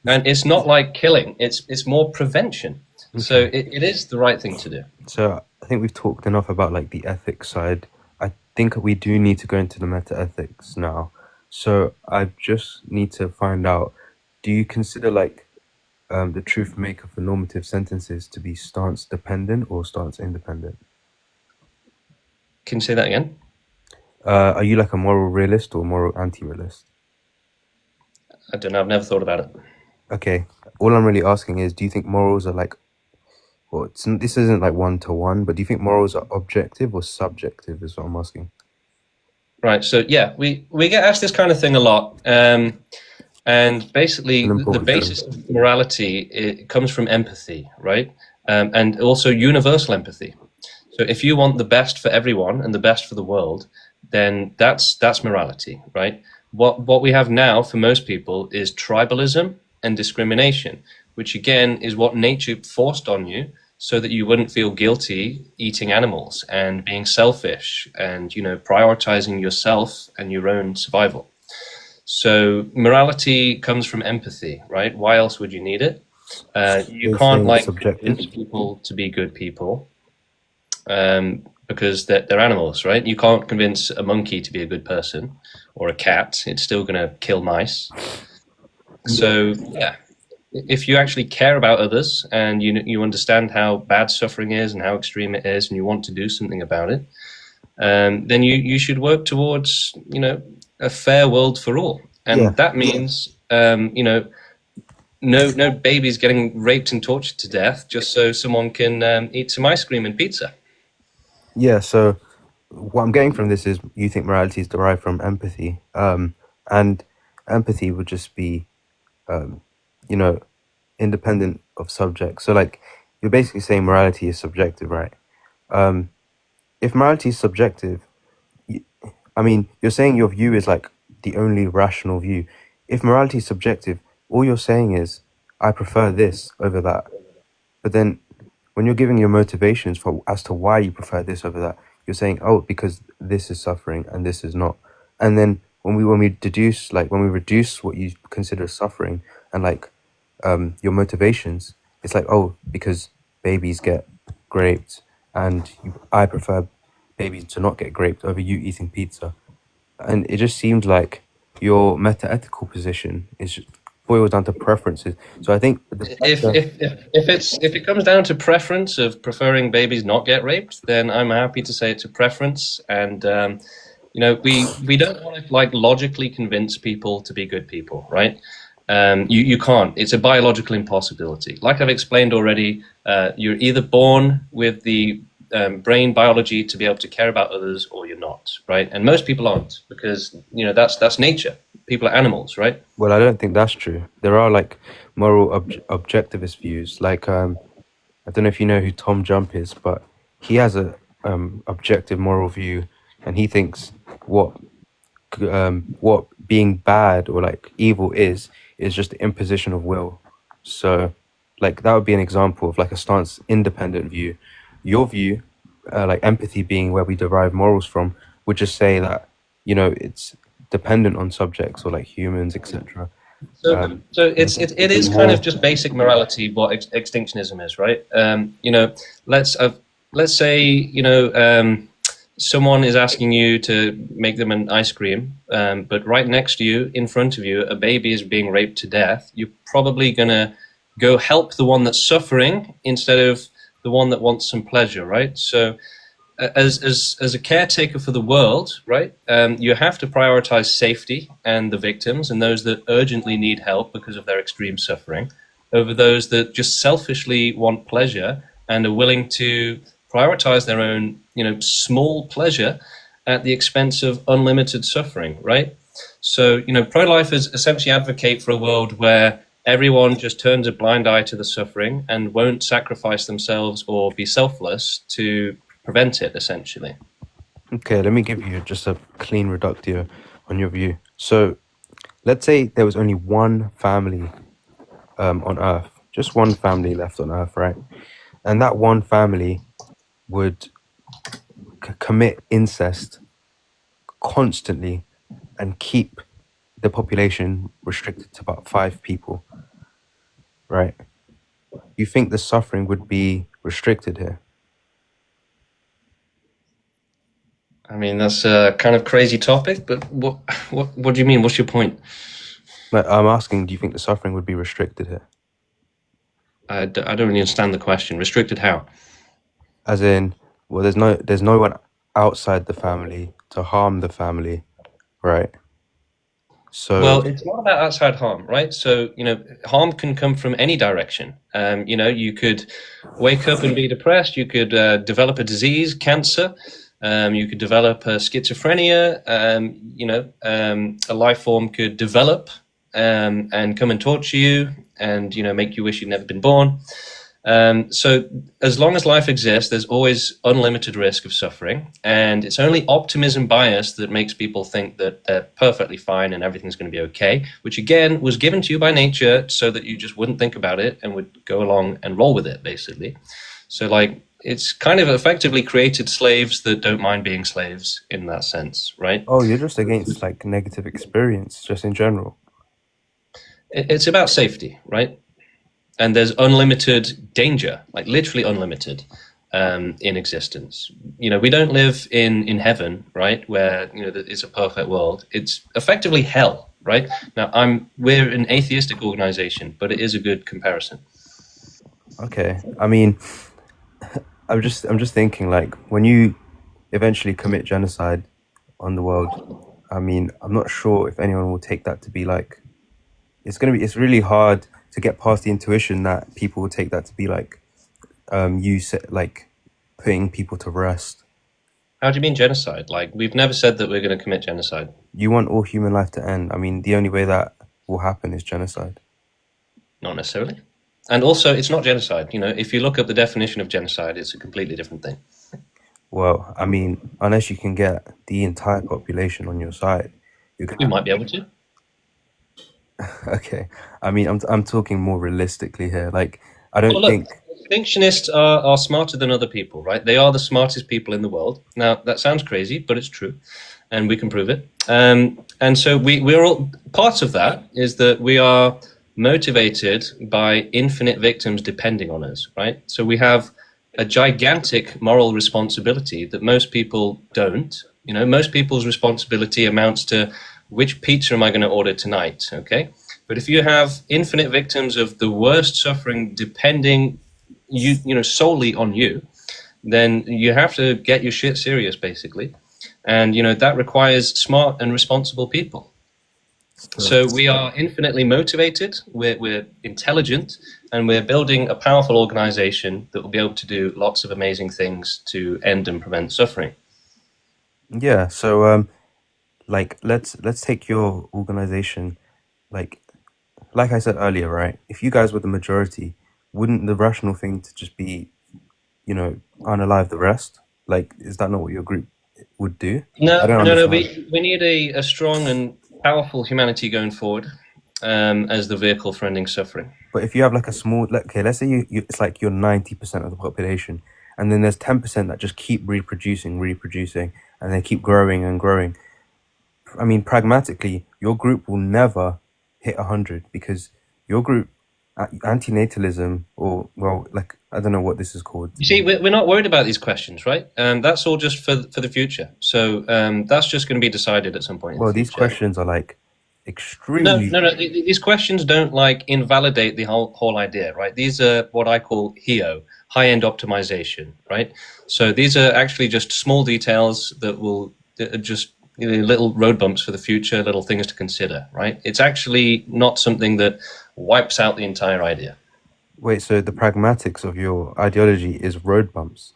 and it's not like killing; it's more prevention. Okay. So it is the right thing to do. So I think we've talked enough about like the ethics side. I think we do need to go into the meta ethics now. So I just need to find out: do you consider like the truth maker for normative sentences to be stance dependent or stance independent? Can you say that again? Are you like a moral realist or moral anti-realist? I don't know. I've never thought about it. Okay, all I'm really asking is, do you think morals are like, well, this isn't like one-to-one, but do you think morals are objective or subjective is what I'm asking. Right. So yeah, we get asked this kind of thing a lot. And basically, An the important basis thing. of morality, it comes from empathy, right? And also universal empathy. So if you want the best for everyone and the best for the world, then that's morality, right? What we have now for most people is tribalism and discrimination, which again is what nature forced on you so that you wouldn't feel guilty eating animals and being selfish and, you know, prioritizing yourself and your own survival. So morality comes from empathy, right? Why else would you need it? You You're can't saying it's like subjective? convince people to be good people because they're animals, right? You can't convince a monkey to be a good person or a cat. It's still going to kill mice. So yeah, if you actually care about others and you understand how bad suffering is and how extreme it is, and you want to do something about it, then you should work towards, you know, a fair world for all, and Yeah. that means you know, no babies getting raped and tortured to death just so someone can eat some ice cream and pizza. Yeah, so what I'm getting from this is you think morality is derived from empathy, and empathy would just be, you know, independent of subject. So like you're basically saying morality is subjective, right? If morality is subjective, I mean, you're saying your view is like the only rational view. If morality is subjective, all you're saying is, I prefer this over that. But then when you're giving your motivations for as to why you prefer this over that, you're saying, oh, because this is suffering and this is not. And then when we deduce, like when we reduce what you consider suffering and like your motivations, it's like, oh, because babies get raped and I prefer babies to not get raped over you eating pizza. And it just seemed like your meta-ethical position is just boils down to preferences. So I think the fact that If it comes down to preference of preferring babies not get raped, then I'm happy to say it's a preference, and you know, we don't want to like logically convince people to be good people, right? You can't. It's a biological impossibility. Like I've explained already, you're either born with the brain biology to be able to care about others, or you're not, right? And most people aren't, because you know that's nature. People are animals, right? well, I don't think that's true. There are like moral objectivist views. Like I don't know if you know who Tom Jump is, but he has a objective moral view, and he thinks what being bad or like evil is just the imposition of will. So, like that would be an example of like a stance independent view. Your view, like empathy being where we derive morals from, would just say that, you know, it's dependent on subjects or like humans, etc. So it is kind of just basic morality what extinctionism is, right? You know, let's say, you know, someone is asking you to make them an ice cream, but right next to you, in front of you, a baby is being raped to death. You're probably gonna go help the one that's suffering instead of the one that wants some pleasure, right? So as a caretaker for the world, right, you have to prioritize safety and the victims and those that urgently need help because of their extreme suffering over those that just selfishly want pleasure and are willing to prioritize their own, you know, small pleasure at the expense of unlimited suffering, right? So, you know, pro-lifers essentially advocate for a world where everyone just turns a blind eye to the suffering and won't sacrifice themselves or be selfless to prevent it, essentially. Okay, let me give you just a clean reductio on your view. So, let's say there was only one family on Earth, just one family left on Earth, right? And that one family would commit incest constantly and keep the population restricted to about 5 people, right? You think the suffering would be restricted here? I mean, that's a kind of crazy topic, but what do you mean? What's your point? Like, I'm asking, do you think the suffering would be restricted here? I don't really understand the question. Restricted how? As in, well, there's no one outside the family to harm the family, right? Well, So, it's not about outside harm, right? So, harm can come from any direction. You could wake up and be depressed. You could develop a disease, cancer. You could develop schizophrenia. A life form could develop and come and torture you and, make you wish you'd never been born. So as long as life exists, there's always unlimited risk of suffering. And it's only optimism bias that makes people think that they're perfectly fine and everything's going to be okay, which again was given to you by nature so that you just wouldn't think about it and would go along and roll with it, basically. So it's kind of effectively created slaves that don't mind being slaves in that sense, right? oh, you're just against like negative experience, just in general. It's about safety, right? And there's unlimited danger, like literally unlimited, in existence. We don't live in heaven, right, where it's a perfect world. It's effectively hell, right? Now we're an atheistic organization, but it is a good comparison. Okay, I mean, I'm just thinking like when you eventually commit genocide on the world, I mean, I'm not sure if anyone will take that to be like it's really hard to get past the intuition that people will take that to be like like putting people to rest. How do you mean genocide? Like, we've never said that we're going to commit genocide. You want all human life to end. I mean, the only way that will happen is genocide. Not necessarily. And also, it's not genocide. If you look up the definition of genocide, it's a completely different thing. Well, I mean, unless you can get the entire population on your side, We might be able to. Okay, I mean, I'm talking more realistically here. Like, I don't think Extinctionists are smarter than other people, right? They are the smartest people in the world. Now, that sounds crazy, but it's true, and we can prove it. And so we're all part of that is that we are motivated by infinite victims depending on us, right? So we have a gigantic moral responsibility that most people don't. Most people's responsibility amounts to which pizza am I going to order tonight, okay? But if you have infinite victims of the worst suffering depending solely on you, then you have to get your shit serious, basically. And, that requires smart and responsible people. So we are infinitely motivated, we're intelligent, and we're building a powerful organization that will be able to do lots of amazing things to end and prevent suffering. Yeah, so like let's take your organization, like I said earlier, right? If you guys were the majority, wouldn't the rational thing to just be, unalive the rest? Like, is that not what your group would do? No, I don't no, no. understand. We need a strong and powerful humanity going forward as the vehicle for ending suffering. But if you have like a small, okay, let's say you it's like you're 90% of the population, and then there's 10% that just keep reproducing, and they keep growing and growing. I mean, pragmatically, your group will never hit 100 because your group, antinatalism, or well, like I don't know what this is called. You see, we're not worried about these questions, right? That's all just for the future. So that's just going to be decided at some point. Well, these questions are like extremely. No. These questions don't like invalidate the whole idea, right? These are what I call HEO, high-end optimization, right? So these are actually just small details that will just little road bumps for the future, little things to consider, right? It's actually not something that wipes out the entire idea. Wait, so the pragmatics of your ideology is road bumps?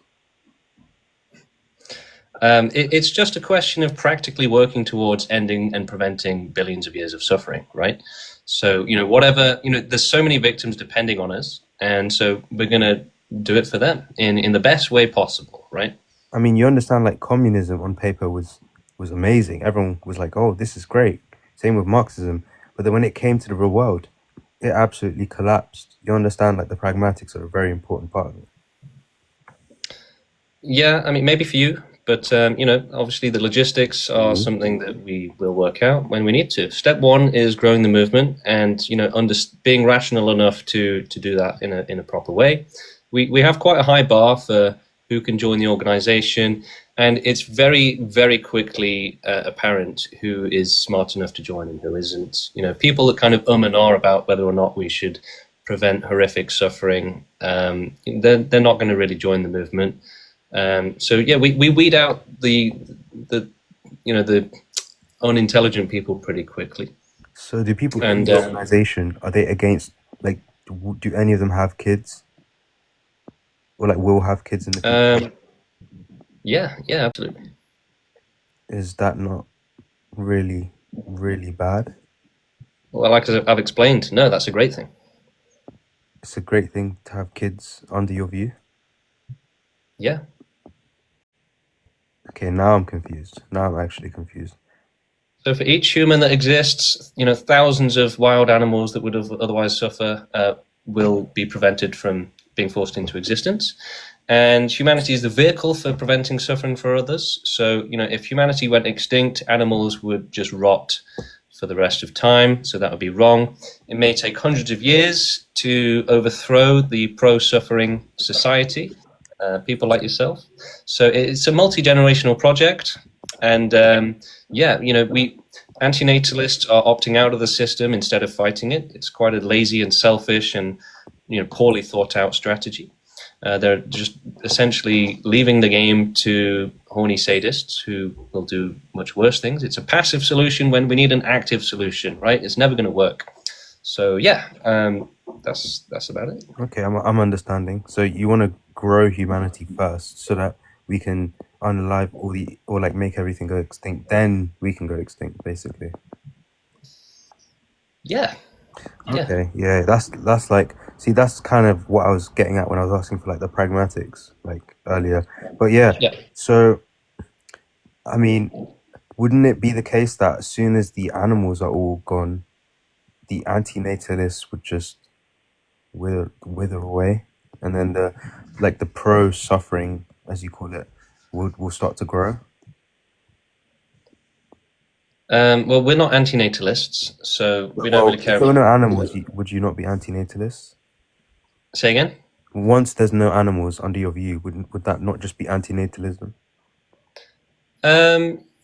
It's just a question of practically working towards ending and preventing billions of years of suffering, right? So, there's so many victims depending on us, and so we're going to do it for them in the best way possible, right? I mean, you understand, like, communism on paper was amazing. Everyone was like, oh, this is great. Same with Marxism. But then when it came to the real world, it absolutely collapsed. You understand, like, the pragmatics are a very important part of it. Yeah, I mean, maybe for you, but, obviously the logistics are something that we will work out when we need to. Step one is growing the movement and, being rational enough to do that in a proper way. We have quite a high bar for who can join the organization, and it's very, very quickly apparent who is smart enough to join and who isn't. People that kind of and ah about whether or not we should prevent horrific suffering, they're not going to really join the movement. So yeah, we weed out the unintelligent people pretty quickly. So do people in And the organization, are they against, like, do any of them have kids? Or like will have kids in the future? yeah, absolutely. Is that not really, really bad? Well, like I've explained, no, that's a great thing. It's a great thing to have kids under your view. Yeah. Okay, now I'm confused. Now I'm actually confused. So for each human that exists, thousands of wild animals that would have otherwise suffer will be prevented from being forced into existence. And humanity is the vehicle for preventing suffering for others. So, if humanity went extinct, animals would just rot for the rest of time. So that would be wrong. It may take hundreds of years to overthrow the pro-suffering society, people like yourself. So it's a multi-generational project. And we antinatalists are opting out of the system instead of fighting it. It's quite a lazy and selfish and poorly thought out strategy. They're just essentially leaving the game to horny sadists who will do much worse things. It's a passive solution when we need an active solution, right? It's never going to work. So yeah, that's about it. Okay, I'm understanding. So you want to grow humanity first so that we can unalive or like make everything go extinct. Then we can go extinct, basically. Yeah. Okay, yeah, that's like, see, that's kind of what I was getting at when I was asking for like the pragmatics like earlier. But yeah. So I mean, wouldn't it be the case that as soon as the animals are all gone, the antinatalists would just wither away, and then the pro suffering, as you call it, will start to grow? Well, we're not antinatalists, so we don't really care. If there were no animals, would you not be antinatalists? Say again? Once there's no animals under your view, would that not just be antinatalism?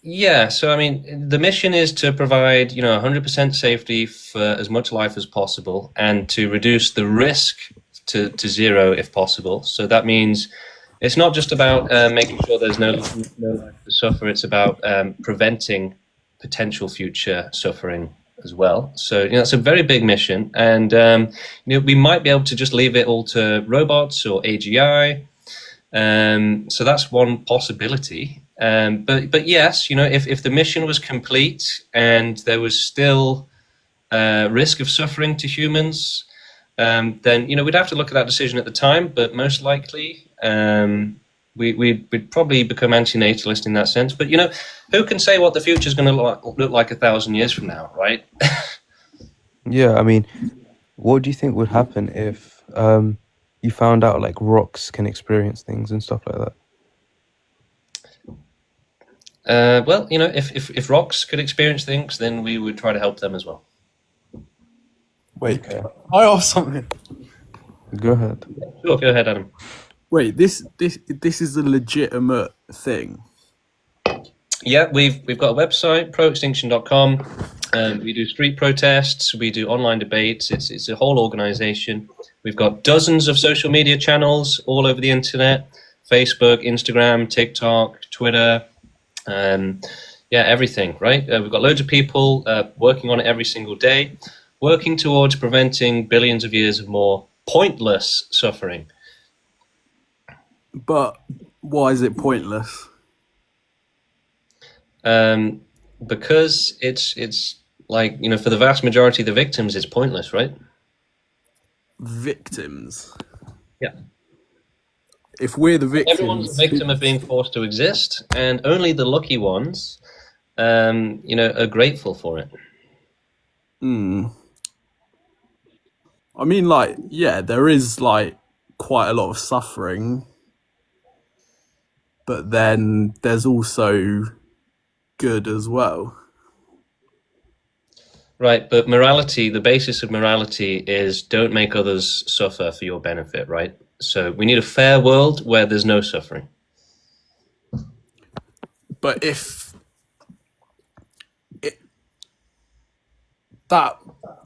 Yeah, so I mean, the mission is to provide 100% safety for as much life as possible, and to reduce the risk to zero if possible. So that means it's not just about making sure there's no life to suffer. It's about preventing potential future suffering as well. So it's a very big mission, and we might be able to just leave it all to robots or AGI. So that's one possibility. But yes, if the mission was complete and there was still risk of suffering to humans, then we'd have to look at that decision at the time. But most likely, we'd probably become antinatalist in that sense. But who can say what the future is going to look like 1,000 years from now, right? Yeah, I mean, what do you think would happen if you found out like rocks can experience things and stuff like that? Well, if rocks could experience things, then we would try to help them as well. Wait, I ask something. Go ahead. Sure, go ahead, Adam. Wait, this is a legitimate thing. Yeah, we've got a website, proextinction.com. We do street protests, we do online debates. It's a whole organization. We've got dozens of social media channels all over the internet: Facebook, Instagram, TikTok, Twitter. Everything, right? We've got loads of people working on it every single day, working towards preventing billions of years of more pointless suffering. But why is it pointless? Because it's like, for the vast majority of the victims, it's pointless, right? Victims? Yeah. If we're the victims... Everyone's a victim of being forced to exist, and only the lucky ones, are grateful for it. I mean, like, yeah, there is, like, quite a lot of suffering, but then there's also good as well. Right, but morality, the basis of morality is don't make others suffer for your benefit, right? So we need a fair world where there's no suffering. But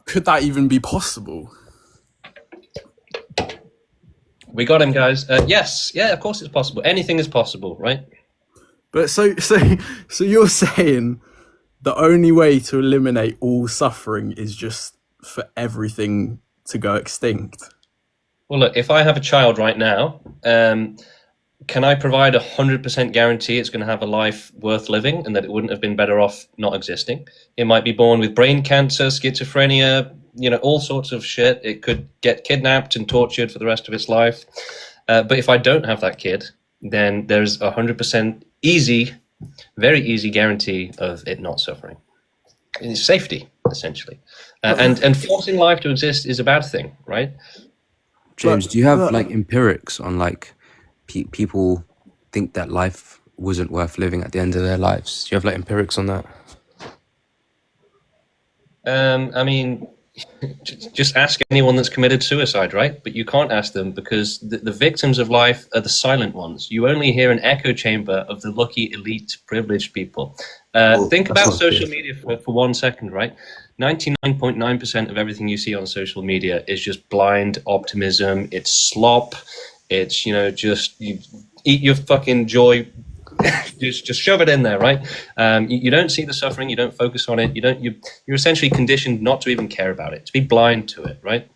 could that even be possible? We got him, guys. Yes, yeah, of course it's possible. Anything is possible, right? But so you're saying the only way to eliminate all suffering is just for everything to go extinct? Well, look, if I have a child right now, can I provide 100% guarantee it's going to have a life worth living and that it wouldn't have been better off not existing? It might be born with brain cancer, schizophrenia, all sorts of shit. It could get kidnapped and tortured for the rest of its life. But if I don't have that kid, then there's 100% easy, very easy guarantee of it not suffering. It's safety, essentially. And forcing life to exist is a bad thing, right? James, do you have like empirics on like people think that life wasn't worth living at the end of their lives? Do you have like empirics on that? I mean, just ask anyone that's committed suicide, right? But you can't ask them because the victims of life are the silent ones. You only hear an echo chamber of the lucky, elite, privileged people. Think about social media for 1 second, right? 99.9% of everything you see on social media is just blind optimism. It's slop. It's, just you eat your fucking joy. just shove it in there, right? You don't see the suffering. You don't focus on it. You're essentially conditioned not to even care about it, to be blind to it, right?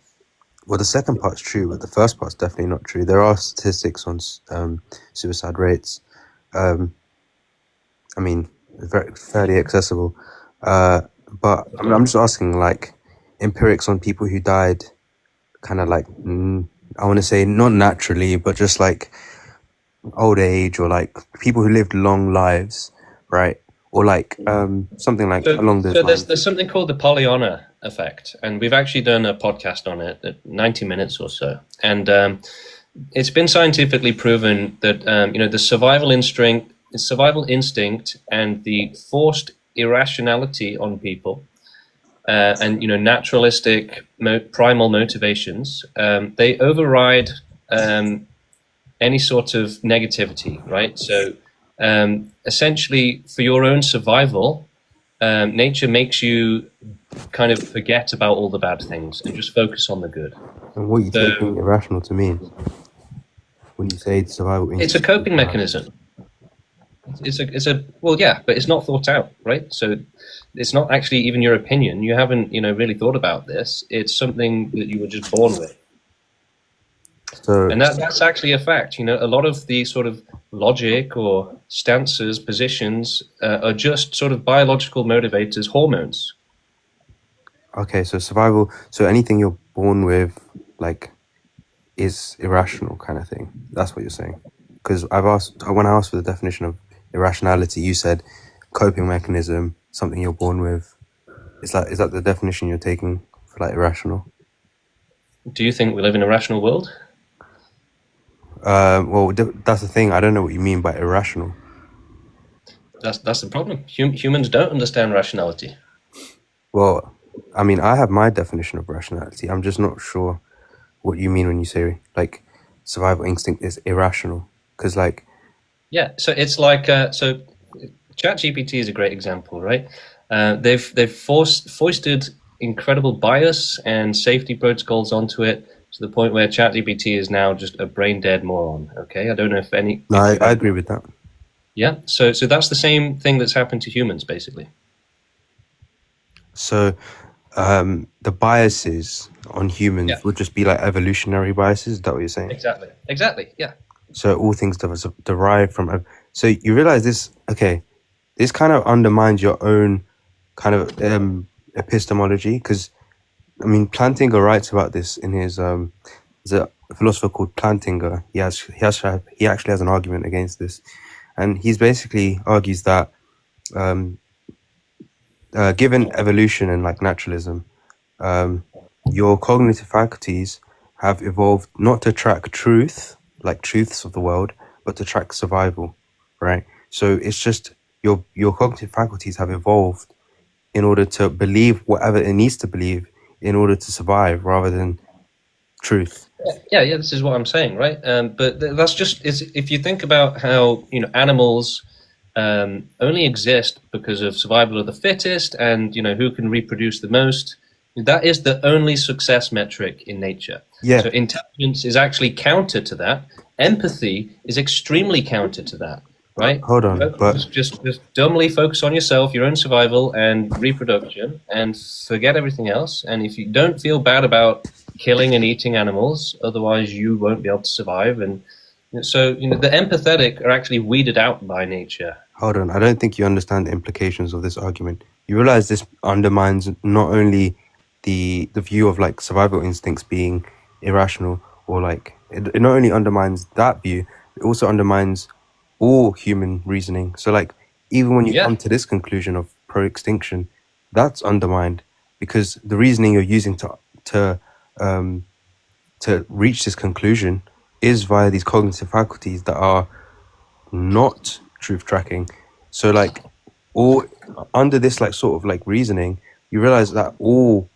Well, the second part's true, but the first part's definitely not true. There are statistics on suicide rates. I mean, very fairly accessible. But I'm just asking, like, empirics on people who died kind of like, I want to say not naturally, but just like old age, or like people who lived long lives, right? Or like something like along those lines. There's something called the Pollyanna effect, and we've actually done a podcast on it at 90 minutes or so. And it's been scientifically proven that the survival instinct and the forced irrationality on people and naturalistic primal motivations, they override any sort of negativity, right? So essentially, for your own survival, nature makes you kind of forget about all the bad things and just focus on the good. And what are you taking irrational to mean when you say survival instinct? It's a coping mechanism. Well, yeah, but it's not thought out, right? So it's not actually even your opinion. You haven't, really thought about this. It's something that you were just born with. And that's actually a fact. A lot of the sort of logic or stances, positions are just sort of biological motivators, hormones. Okay, so survival, so anything you're born with, like, is irrational kind of thing. That's what you're saying. Because when I asked for the definition of irrationality, you said coping mechanism, something you're born with. Is that the definition you're taking for like irrational? Do you think we live in a rational world? Well, that's the thing. I don't know what you mean by irrational. That's the problem. Humans don't understand rationality. Well, I mean, I have my definition of rationality. I'm just not sure what you mean when you say like survival instinct is irrational. Because like, yeah, so it's like so ChatGPT is a great example, right? They've foisted incredible bias and safety protocols onto it to the point where ChatGPT is now just a brain dead moron. Okay, I don't know if any. No, I agree with that. Yeah, so that's the same thing that's happened to humans, basically. So the biases on humans would just be like evolutionary biases. Is that what you're saying? Exactly. Yeah. So all things derive from. So you realize this? Okay, this kind of undermines your own kind of epistemology, because I mean, Plantinga writes about this in his. There's a philosopher called Plantinga. He actually has an argument against this, and he's basically argues that given evolution and like naturalism, your cognitive faculties have evolved not to track truth, like truths of the world, but to track survival, right? So it's just your cognitive faculties have evolved in order to believe whatever it needs to believe in order to survive, rather than truth. Yeah. This is what I'm saying, right? But that's just if you think about how animals only exist because of survival of the fittest, and who can reproduce the most. That is the only success metric in nature. Yeah. So intelligence is actually counter to that. Empathy is extremely counter to that, right? Hold on, but Just dumbly focus on yourself, your own survival and reproduction, and forget everything else. And if you don't feel bad about killing and eating animals, otherwise you won't be able to survive. And so, the empathetic are actually weeded out by nature. hold on, I don't think you understand the implications of this argument. You realize this undermines not only the view of like survival instincts being irrational, or like it not only undermines that view, it also undermines all human reasoning. So like even when you Yeah. come to this conclusion of pro-extinction, that's undermined because the reasoning you're using to reach this conclusion is via these cognitive faculties that are not truth tracking. So like all under this like sort of like reasoning, you realize that all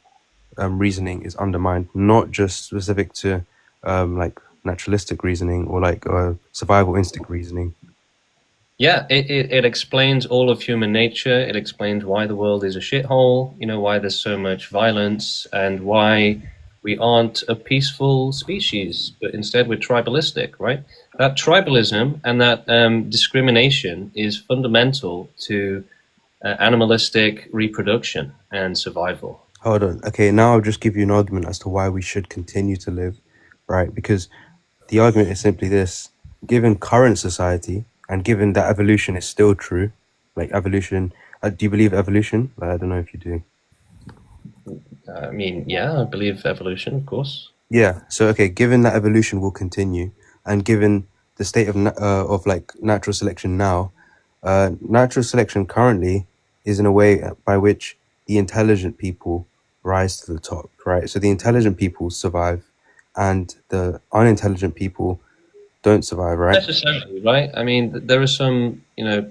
reasoning is undermined, not just specific to like naturalistic reasoning or like survival instinct reasoning. Yeah, it explains all of human nature. It explains why the world is a shithole, why there's so much violence, and why we aren't a peaceful species, but instead we're tribalistic, right? That tribalism and that discrimination is fundamental to animalistic reproduction and survival. Hold on. Okay, now I'll just give you an argument as to why we should continue to live, right? Because the argument is simply this: given current society and given that evolution is still true, like evolution, do you believe evolution? Like, I don't know if you do. I mean, yeah, I believe evolution, of course. Yeah. So okay, given that evolution will continue, and given the state of like natural selection now, natural selection currently is in a way by which the intelligent people rise to the top, right? So the intelligent people survive, and the unintelligent people don't survive, right? Necessarily, right? I mean, there are some, a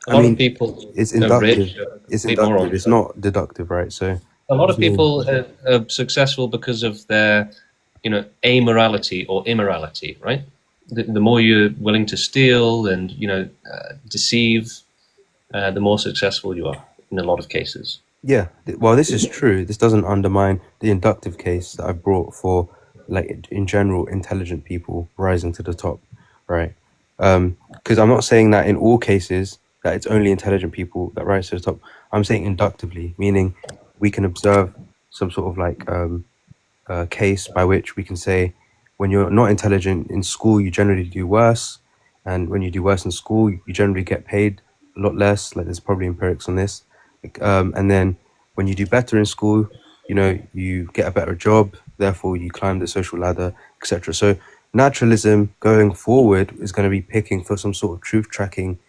lot of people It's are inductive. rich, It's complete inductive. morons. It's not deductive, right? So A lot of people are successful because of their, amorality or immorality, right? The more you're willing to steal and, deceive, the more successful you are in a lot of cases. yeah, well, this is true. This doesn't undermine the inductive case that I brought for, like, in general, intelligent people rising to the top, right? Because I'm not saying that in all cases that it's only intelligent people that rise to the top. I'm saying inductively, meaning we can observe some sort of like case by which we can say when you're not intelligent in school, you generally do worse, and when you do worse in school, you generally get paid a lot less. Like there's probably empirics on this. And then when you do better in school, you get a better job, therefore you climb the social ladder, etc. So naturalism going forward is going to be picking for some sort of truth tracking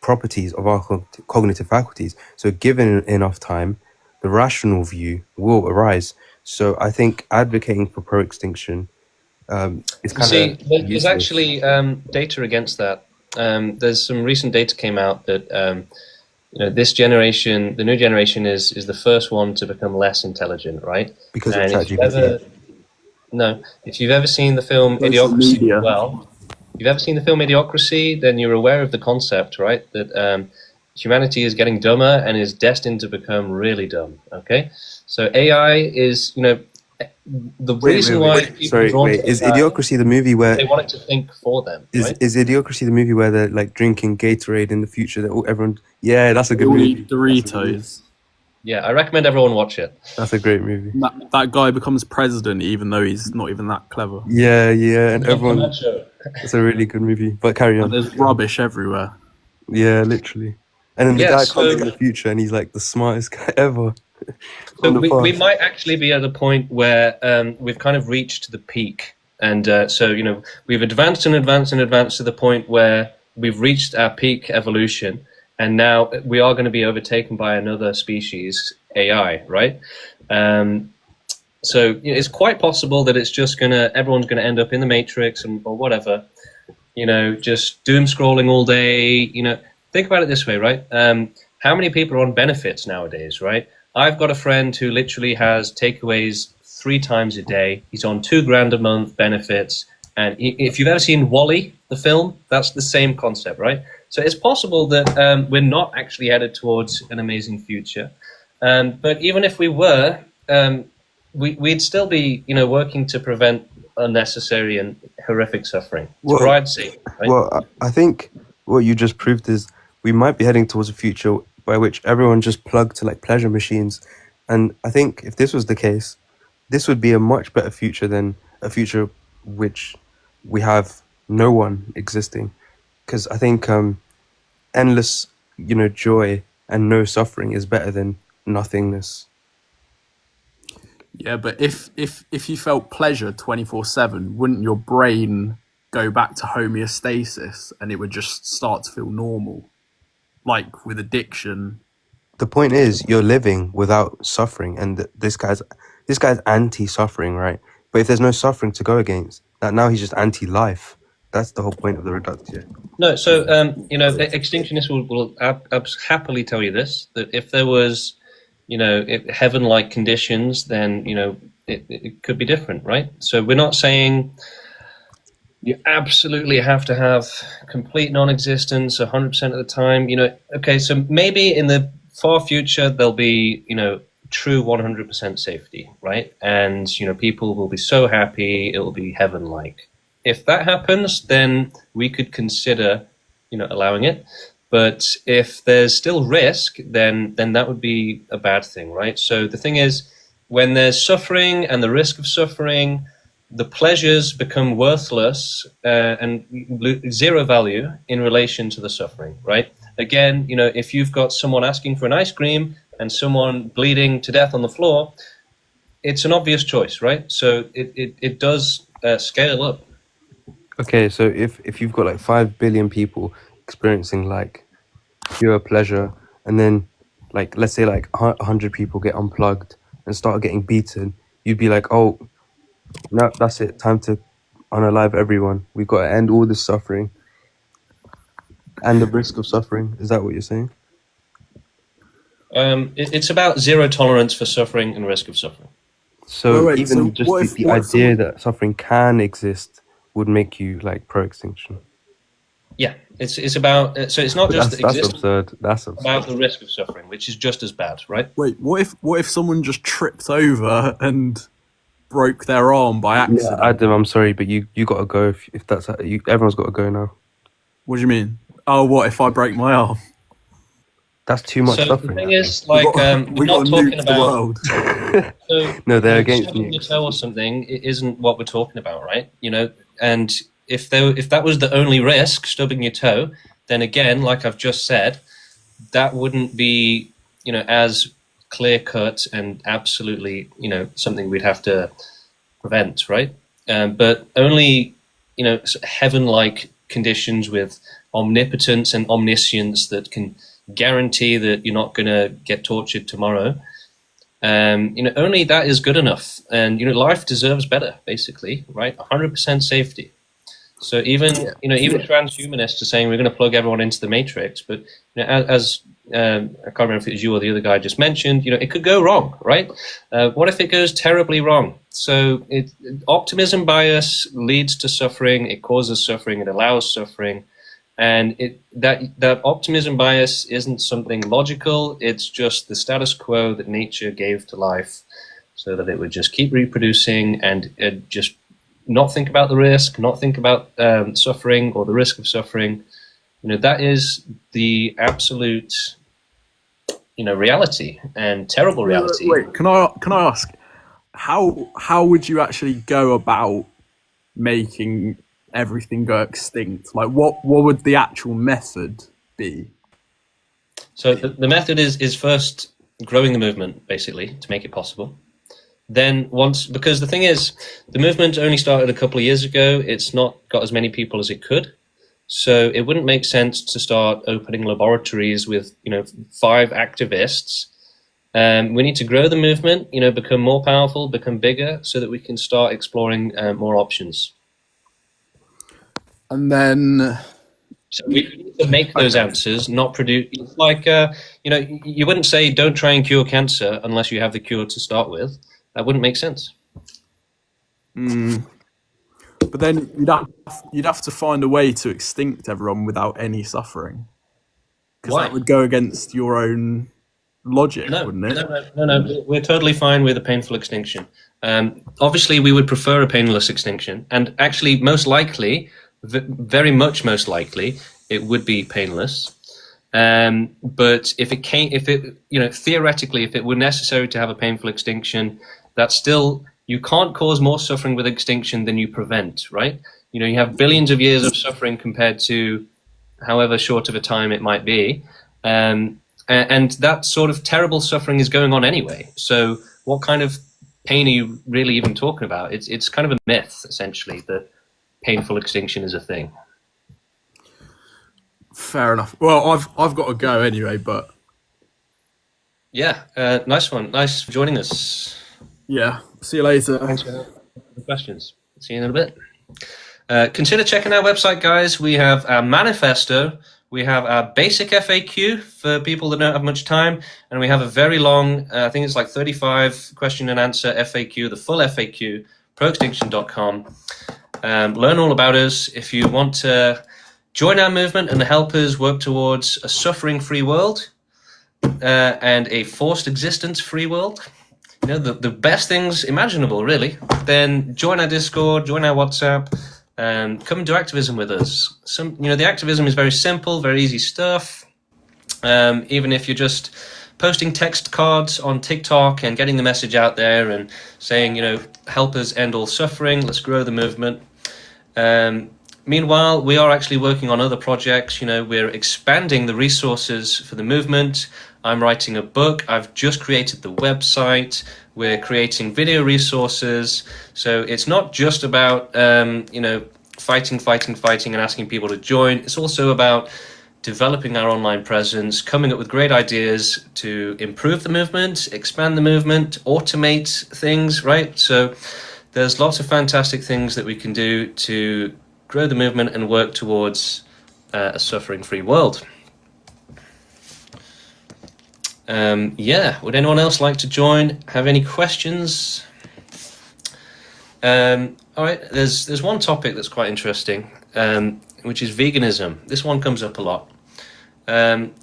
properties of our cognitive faculties. So given enough time, the rational view will arise. So I think advocating for pro-extinction is kind See, of there's actually data against that. There's some recent data came out that this generation, the new generation, is the first one to become less intelligent, right? because And of ChatGPT. if you've ever seen the film Social Idiocracy, media. if you've ever seen the film Idiocracy, then you're aware of the concept, right? That humanity is getting dumber and is destined to become really dumb. Okay, so AI is, the reason why people are drawn to Is AI, Idiocracy the movie where they want it to think for them, right? is Idiocracy the movie where they're like drinking Gatorade in the future? That everyone, yeah, that's a They good all movie. eat Doritos. Yeah, I recommend everyone watch it. That's a great movie. That guy becomes president even though he's not even that clever. Yeah, and everyone. It's a really good movie. But carry on. And there's rubbish everywhere. Yeah, literally. And then the Yeah, guy so- comes in the future and he's like the smartest guy ever. So From the we past. might actually be at the point where we've kind of reached the peak. And so, we've advanced and advanced and advanced to the point where we've reached our peak evolution. And now we are going to be overtaken by another species, AI, right? So it's quite possible that it's just everyone's going to end up in the Matrix or whatever, just doom scrolling all day. Think about it this way, right? How many people are on benefits nowadays, right? I've got a friend who literally has takeaways 3 times a day. He's on $2,000 a month benefits. And if you've ever seen Wall-E, the film, that's the same concept, right? So it's possible that we're not actually headed towards an amazing future. But even if we were, we'd still be, working to prevent unnecessary and horrific suffering to Well, provide safety, right? well, I think what you just proved is we might be heading towards a future by which everyone just plugged to like pleasure machines, and I think if this was the case, this would be a much better future than a future which we have no one existing. Because I think endless, joy and no suffering is better than nothingness. Yeah, but if you felt pleasure 24/7, wouldn't your brain go back to homeostasis and it would just start to feel normal? Like with addiction. The point is, you're living without suffering, and this guy's anti-suffering, right? But if there's no suffering to go against, that now he's just anti-life. That's the whole point of the reductio. No, so extinctionists will happily tell you this: that if there was, heaven-like conditions, then it could be different, right? So we're not saying you absolutely have to have complete non-existence 100% of the time. Okay, so maybe in the far future there'll be true 100% safety, right? And people will be so happy, it will be heaven-like. If that happens, then we could consider, allowing it. But if there's still risk, then that would be a bad thing, right? So the thing is, when there's suffering and the risk of suffering, the pleasures become worthless and zero value in relation to the suffering, right? Again, if you've got someone asking for an ice cream and someone bleeding to death on the floor, it's an obvious choice, right? So it does scale up. Okay, so if you've got like 5 billion people experiencing like pure pleasure, and then like let's say like 100 people get unplugged and start getting beaten, you'd be like, oh, no, that's it, time to unalive everyone. We've got to end all this suffering and the risk of suffering. Is that what you're saying? It's about zero tolerance for suffering and risk of suffering. So Wait, even so just what if- the what if idea someone- that suffering can exist would make you like pro-extinction. Yeah, it's about so it's not But just that's the existence, absurd. That's about absurd. the risk of suffering, which is just as bad, right? Wait, what if someone just tripped over and broke their arm by Yeah, accident? Adam, I'm sorry, but you got to go if that's everyone's got to go now. What do you mean? Oh, what if I break my arm? That's too much So suffering. the thing I is, like, we we're not got to talking nuke the about. world. So, No, they're against stubbing your nukes. toe or something isn't what we're talking about, right? And if that was the only risk, stubbing your toe, then again, like I've just said, that wouldn't be as clear cut and absolutely something we'd have to prevent, right? But only heaven-like conditions with omnipotence and omniscience that can guarantee that you're not going to get tortured tomorrow. Only that is good enough, and life deserves better, basically, right? 100% safety. So even transhumanists are saying we're going to plug everyone into the matrix, but as I can't remember if it was you or the other guy just mentioned, it could go wrong, right? What if it goes terribly wrong? So optimism bias leads to suffering. It causes suffering. It allows suffering. And that optimism bias isn't something logical. It's just the status quo that nature gave to life so that it would just keep reproducing and just not think about the risk, not think about suffering or the risk of suffering. That is the absolute, reality and terrible reality. Wait, can I ask how would you actually go about making everything go extinct? Like, what would the actual method be? So the method is first growing the movement, basically, to make it possible. Then because the thing is, the movement only started a couple of years ago. It's not got as many people as it could. So it wouldn't make sense to start opening laboratories with, 5 activists. We need to grow the movement, become more powerful, become bigger, so that we can start exploring more options. And then So we need to make those answers, not produce. It's like, you wouldn't say don't try and cure cancer unless you have the cure to start with. That wouldn't make sense. but then you'd have to find a way to extinct everyone without any suffering. Because Why? that would go against your own logic, No, wouldn't it? no. We're totally fine with a painful extinction. Obviously, we would prefer a painless extinction, and actually, most likely, very much most likely, it would be painless. But if it theoretically, if it were necessary to have a painful extinction, that's still, you can't cause more suffering with extinction than you prevent, right? You have billions of years of suffering compared to however short of a time it might be. And that sort of terrible suffering is going on anyway. So what kind of pain are you really even talking about? It's kind of a myth, essentially, that painful extinction is a thing. Fair enough. Well, I've got to go anyway, but Yeah, nice one. Nice for joining us. yeah, see you later. Thanks for the questions. See you in a bit. Consider checking our website, guys. We have our manifesto. We have our basic FAQ for people that don't have much time. And we have a very long, I think it's like 35 question and answer FAQ, the full FAQ, proextinction.com. Learn all about us. If you want to join our movement and help us work towards a suffering-free world and a forced existence-free world, the best things imaginable, really, then join our Discord, join our WhatsApp, and come and do activism with us. The activism is very simple, very easy stuff. Even if you're just posting text cards on TikTok and getting the message out there and saying, help us end all suffering, let's grow the movement. Meanwhile, we are actually working on other projects. We're expanding the resources for the movement. I'm writing a book. I've just created the website. We're creating video resources. So it's not just about, fighting and asking people to join. It's also about developing our online presence, coming up with great ideas to improve the movement, expand the movement, automate things, right? So there's lots of fantastic things that we can do to grow the movement and work towards a suffering-free world. Would anyone else like to join? Have any questions? All right, there's one topic that's quite interesting, which is veganism. This one comes up a lot.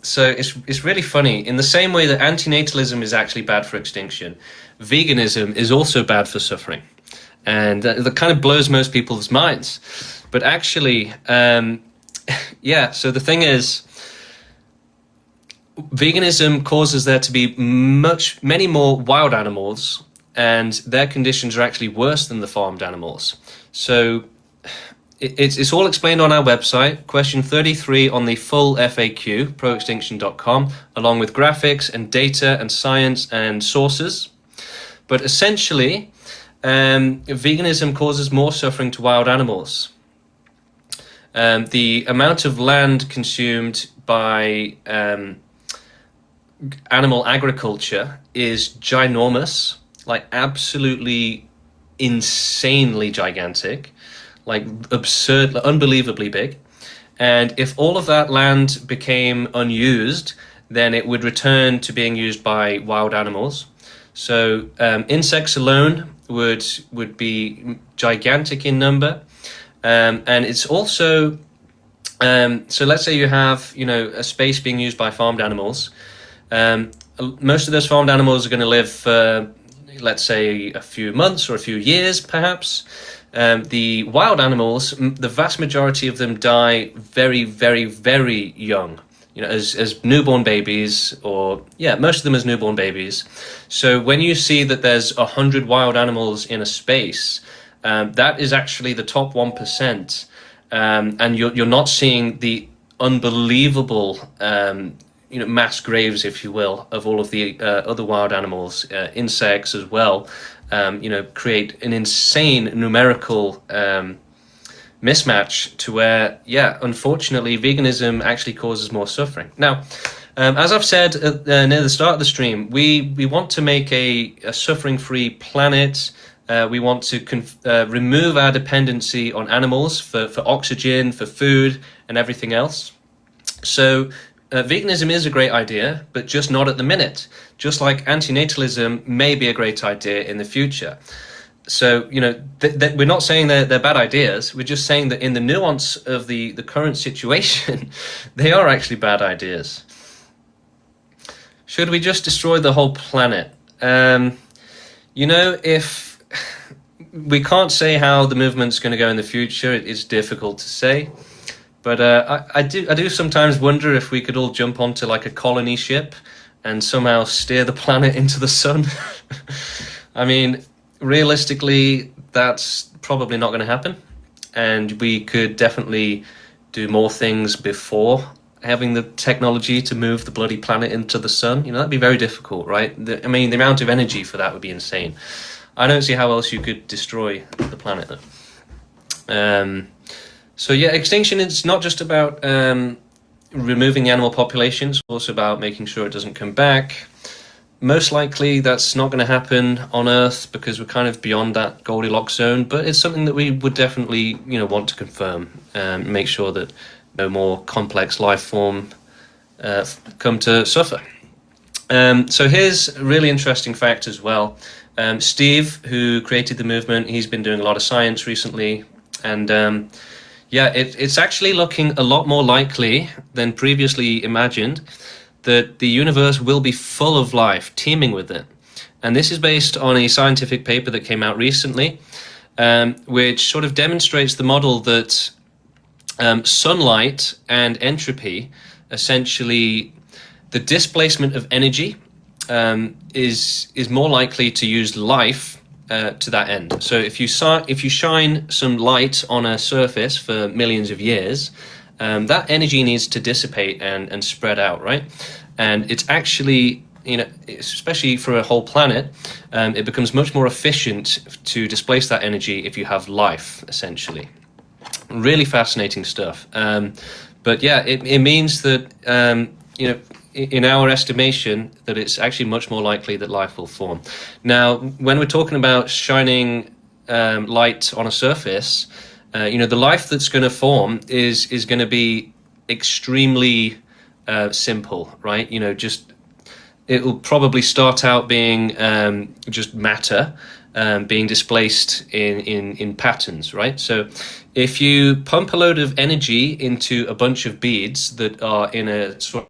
So it's really funny. In the same way that antinatalism is actually bad for extinction, veganism is also bad for suffering. And that kind of blows most people's minds. But actually, so the thing is, veganism causes there to be many more wild animals, and their conditions are actually worse than the farmed animals. So it's all explained on our website, question 33 on the full FAQ, proextinction.com, along with graphics and data and science and sources. But essentially, veganism causes more suffering to wild animals. The amount of land consumed by animal agriculture is ginormous, like absolutely insanely gigantic, like absurd, unbelievably big. And if all of that land became unused, then it would return to being used by wild animals. So insects alone would be gigantic in number. And it's also, so let's say you have, a space being used by farmed animals. Most of those farmed animals are going to live for, let's say, a few months or a few years, perhaps. The wild animals, the vast majority of them die very, very, very young, as newborn babies, most of them as newborn babies. So when you see that there's 100 wild animals in a space, that is actually the top 1%. And you're not seeing the unbelievable mass graves, if you will, of all of the other wild animals, insects as well, create an insane numerical mismatch to where, unfortunately, veganism actually causes more suffering. Now, as I've said near the start of the stream, we want to make a suffering-free planet. We want to remove our dependency on animals for oxygen, for food, and everything else. So veganism is a great idea, but just not at the minute. Just like antinatalism may be a great idea in the future. So, we're not saying they're bad ideas. We're just saying that in the nuance of the current situation, they are actually bad ideas. Should we just destroy the whole planet? If we can't say how the movement's going to go in the future, it's difficult to say. But I do sometimes wonder if we could all jump onto like a colony ship and somehow steer the planet into the sun. I mean, realistically, that's probably not going to happen. And we could definitely do more things before having the technology to move the bloody planet into the sun. That'd be very difficult, right? The amount of energy for that would be insane. I don't see how else you could destroy the planet, though. So yeah, extinction is not just about removing the animal populations, also about making sure it doesn't come back. Most likely that's not going to happen on Earth because we're kind of beyond that Goldilocks zone, but it's something that we would definitely, want to confirm and make sure that no more complex life form come to suffer. So here's a really interesting fact as well. Steve, who created the movement, he's been doing a lot of science recently, and it's actually looking a lot more likely than previously imagined that the universe will be full of life, teeming with it. And this is based on a scientific paper that came out recently, which sort of demonstrates the model that sunlight and entropy, essentially the displacement of energy, is more likely to use life to that end. So if you shine some light on a surface for millions of years, that energy needs to dissipate and spread out, right? And it's actually, especially for a whole planet, it becomes much more efficient to displace that energy if you have life, essentially. Really fascinating stuff. But yeah, it means that, in our estimation, that it's actually much more likely that life will form. Now, when we're talking about shining light on a surface, the life that's going to form is going to be extremely simple, right? It will probably start out being just matter being displaced in patterns, right? So if you pump a load of energy into a bunch of beads that are in a sort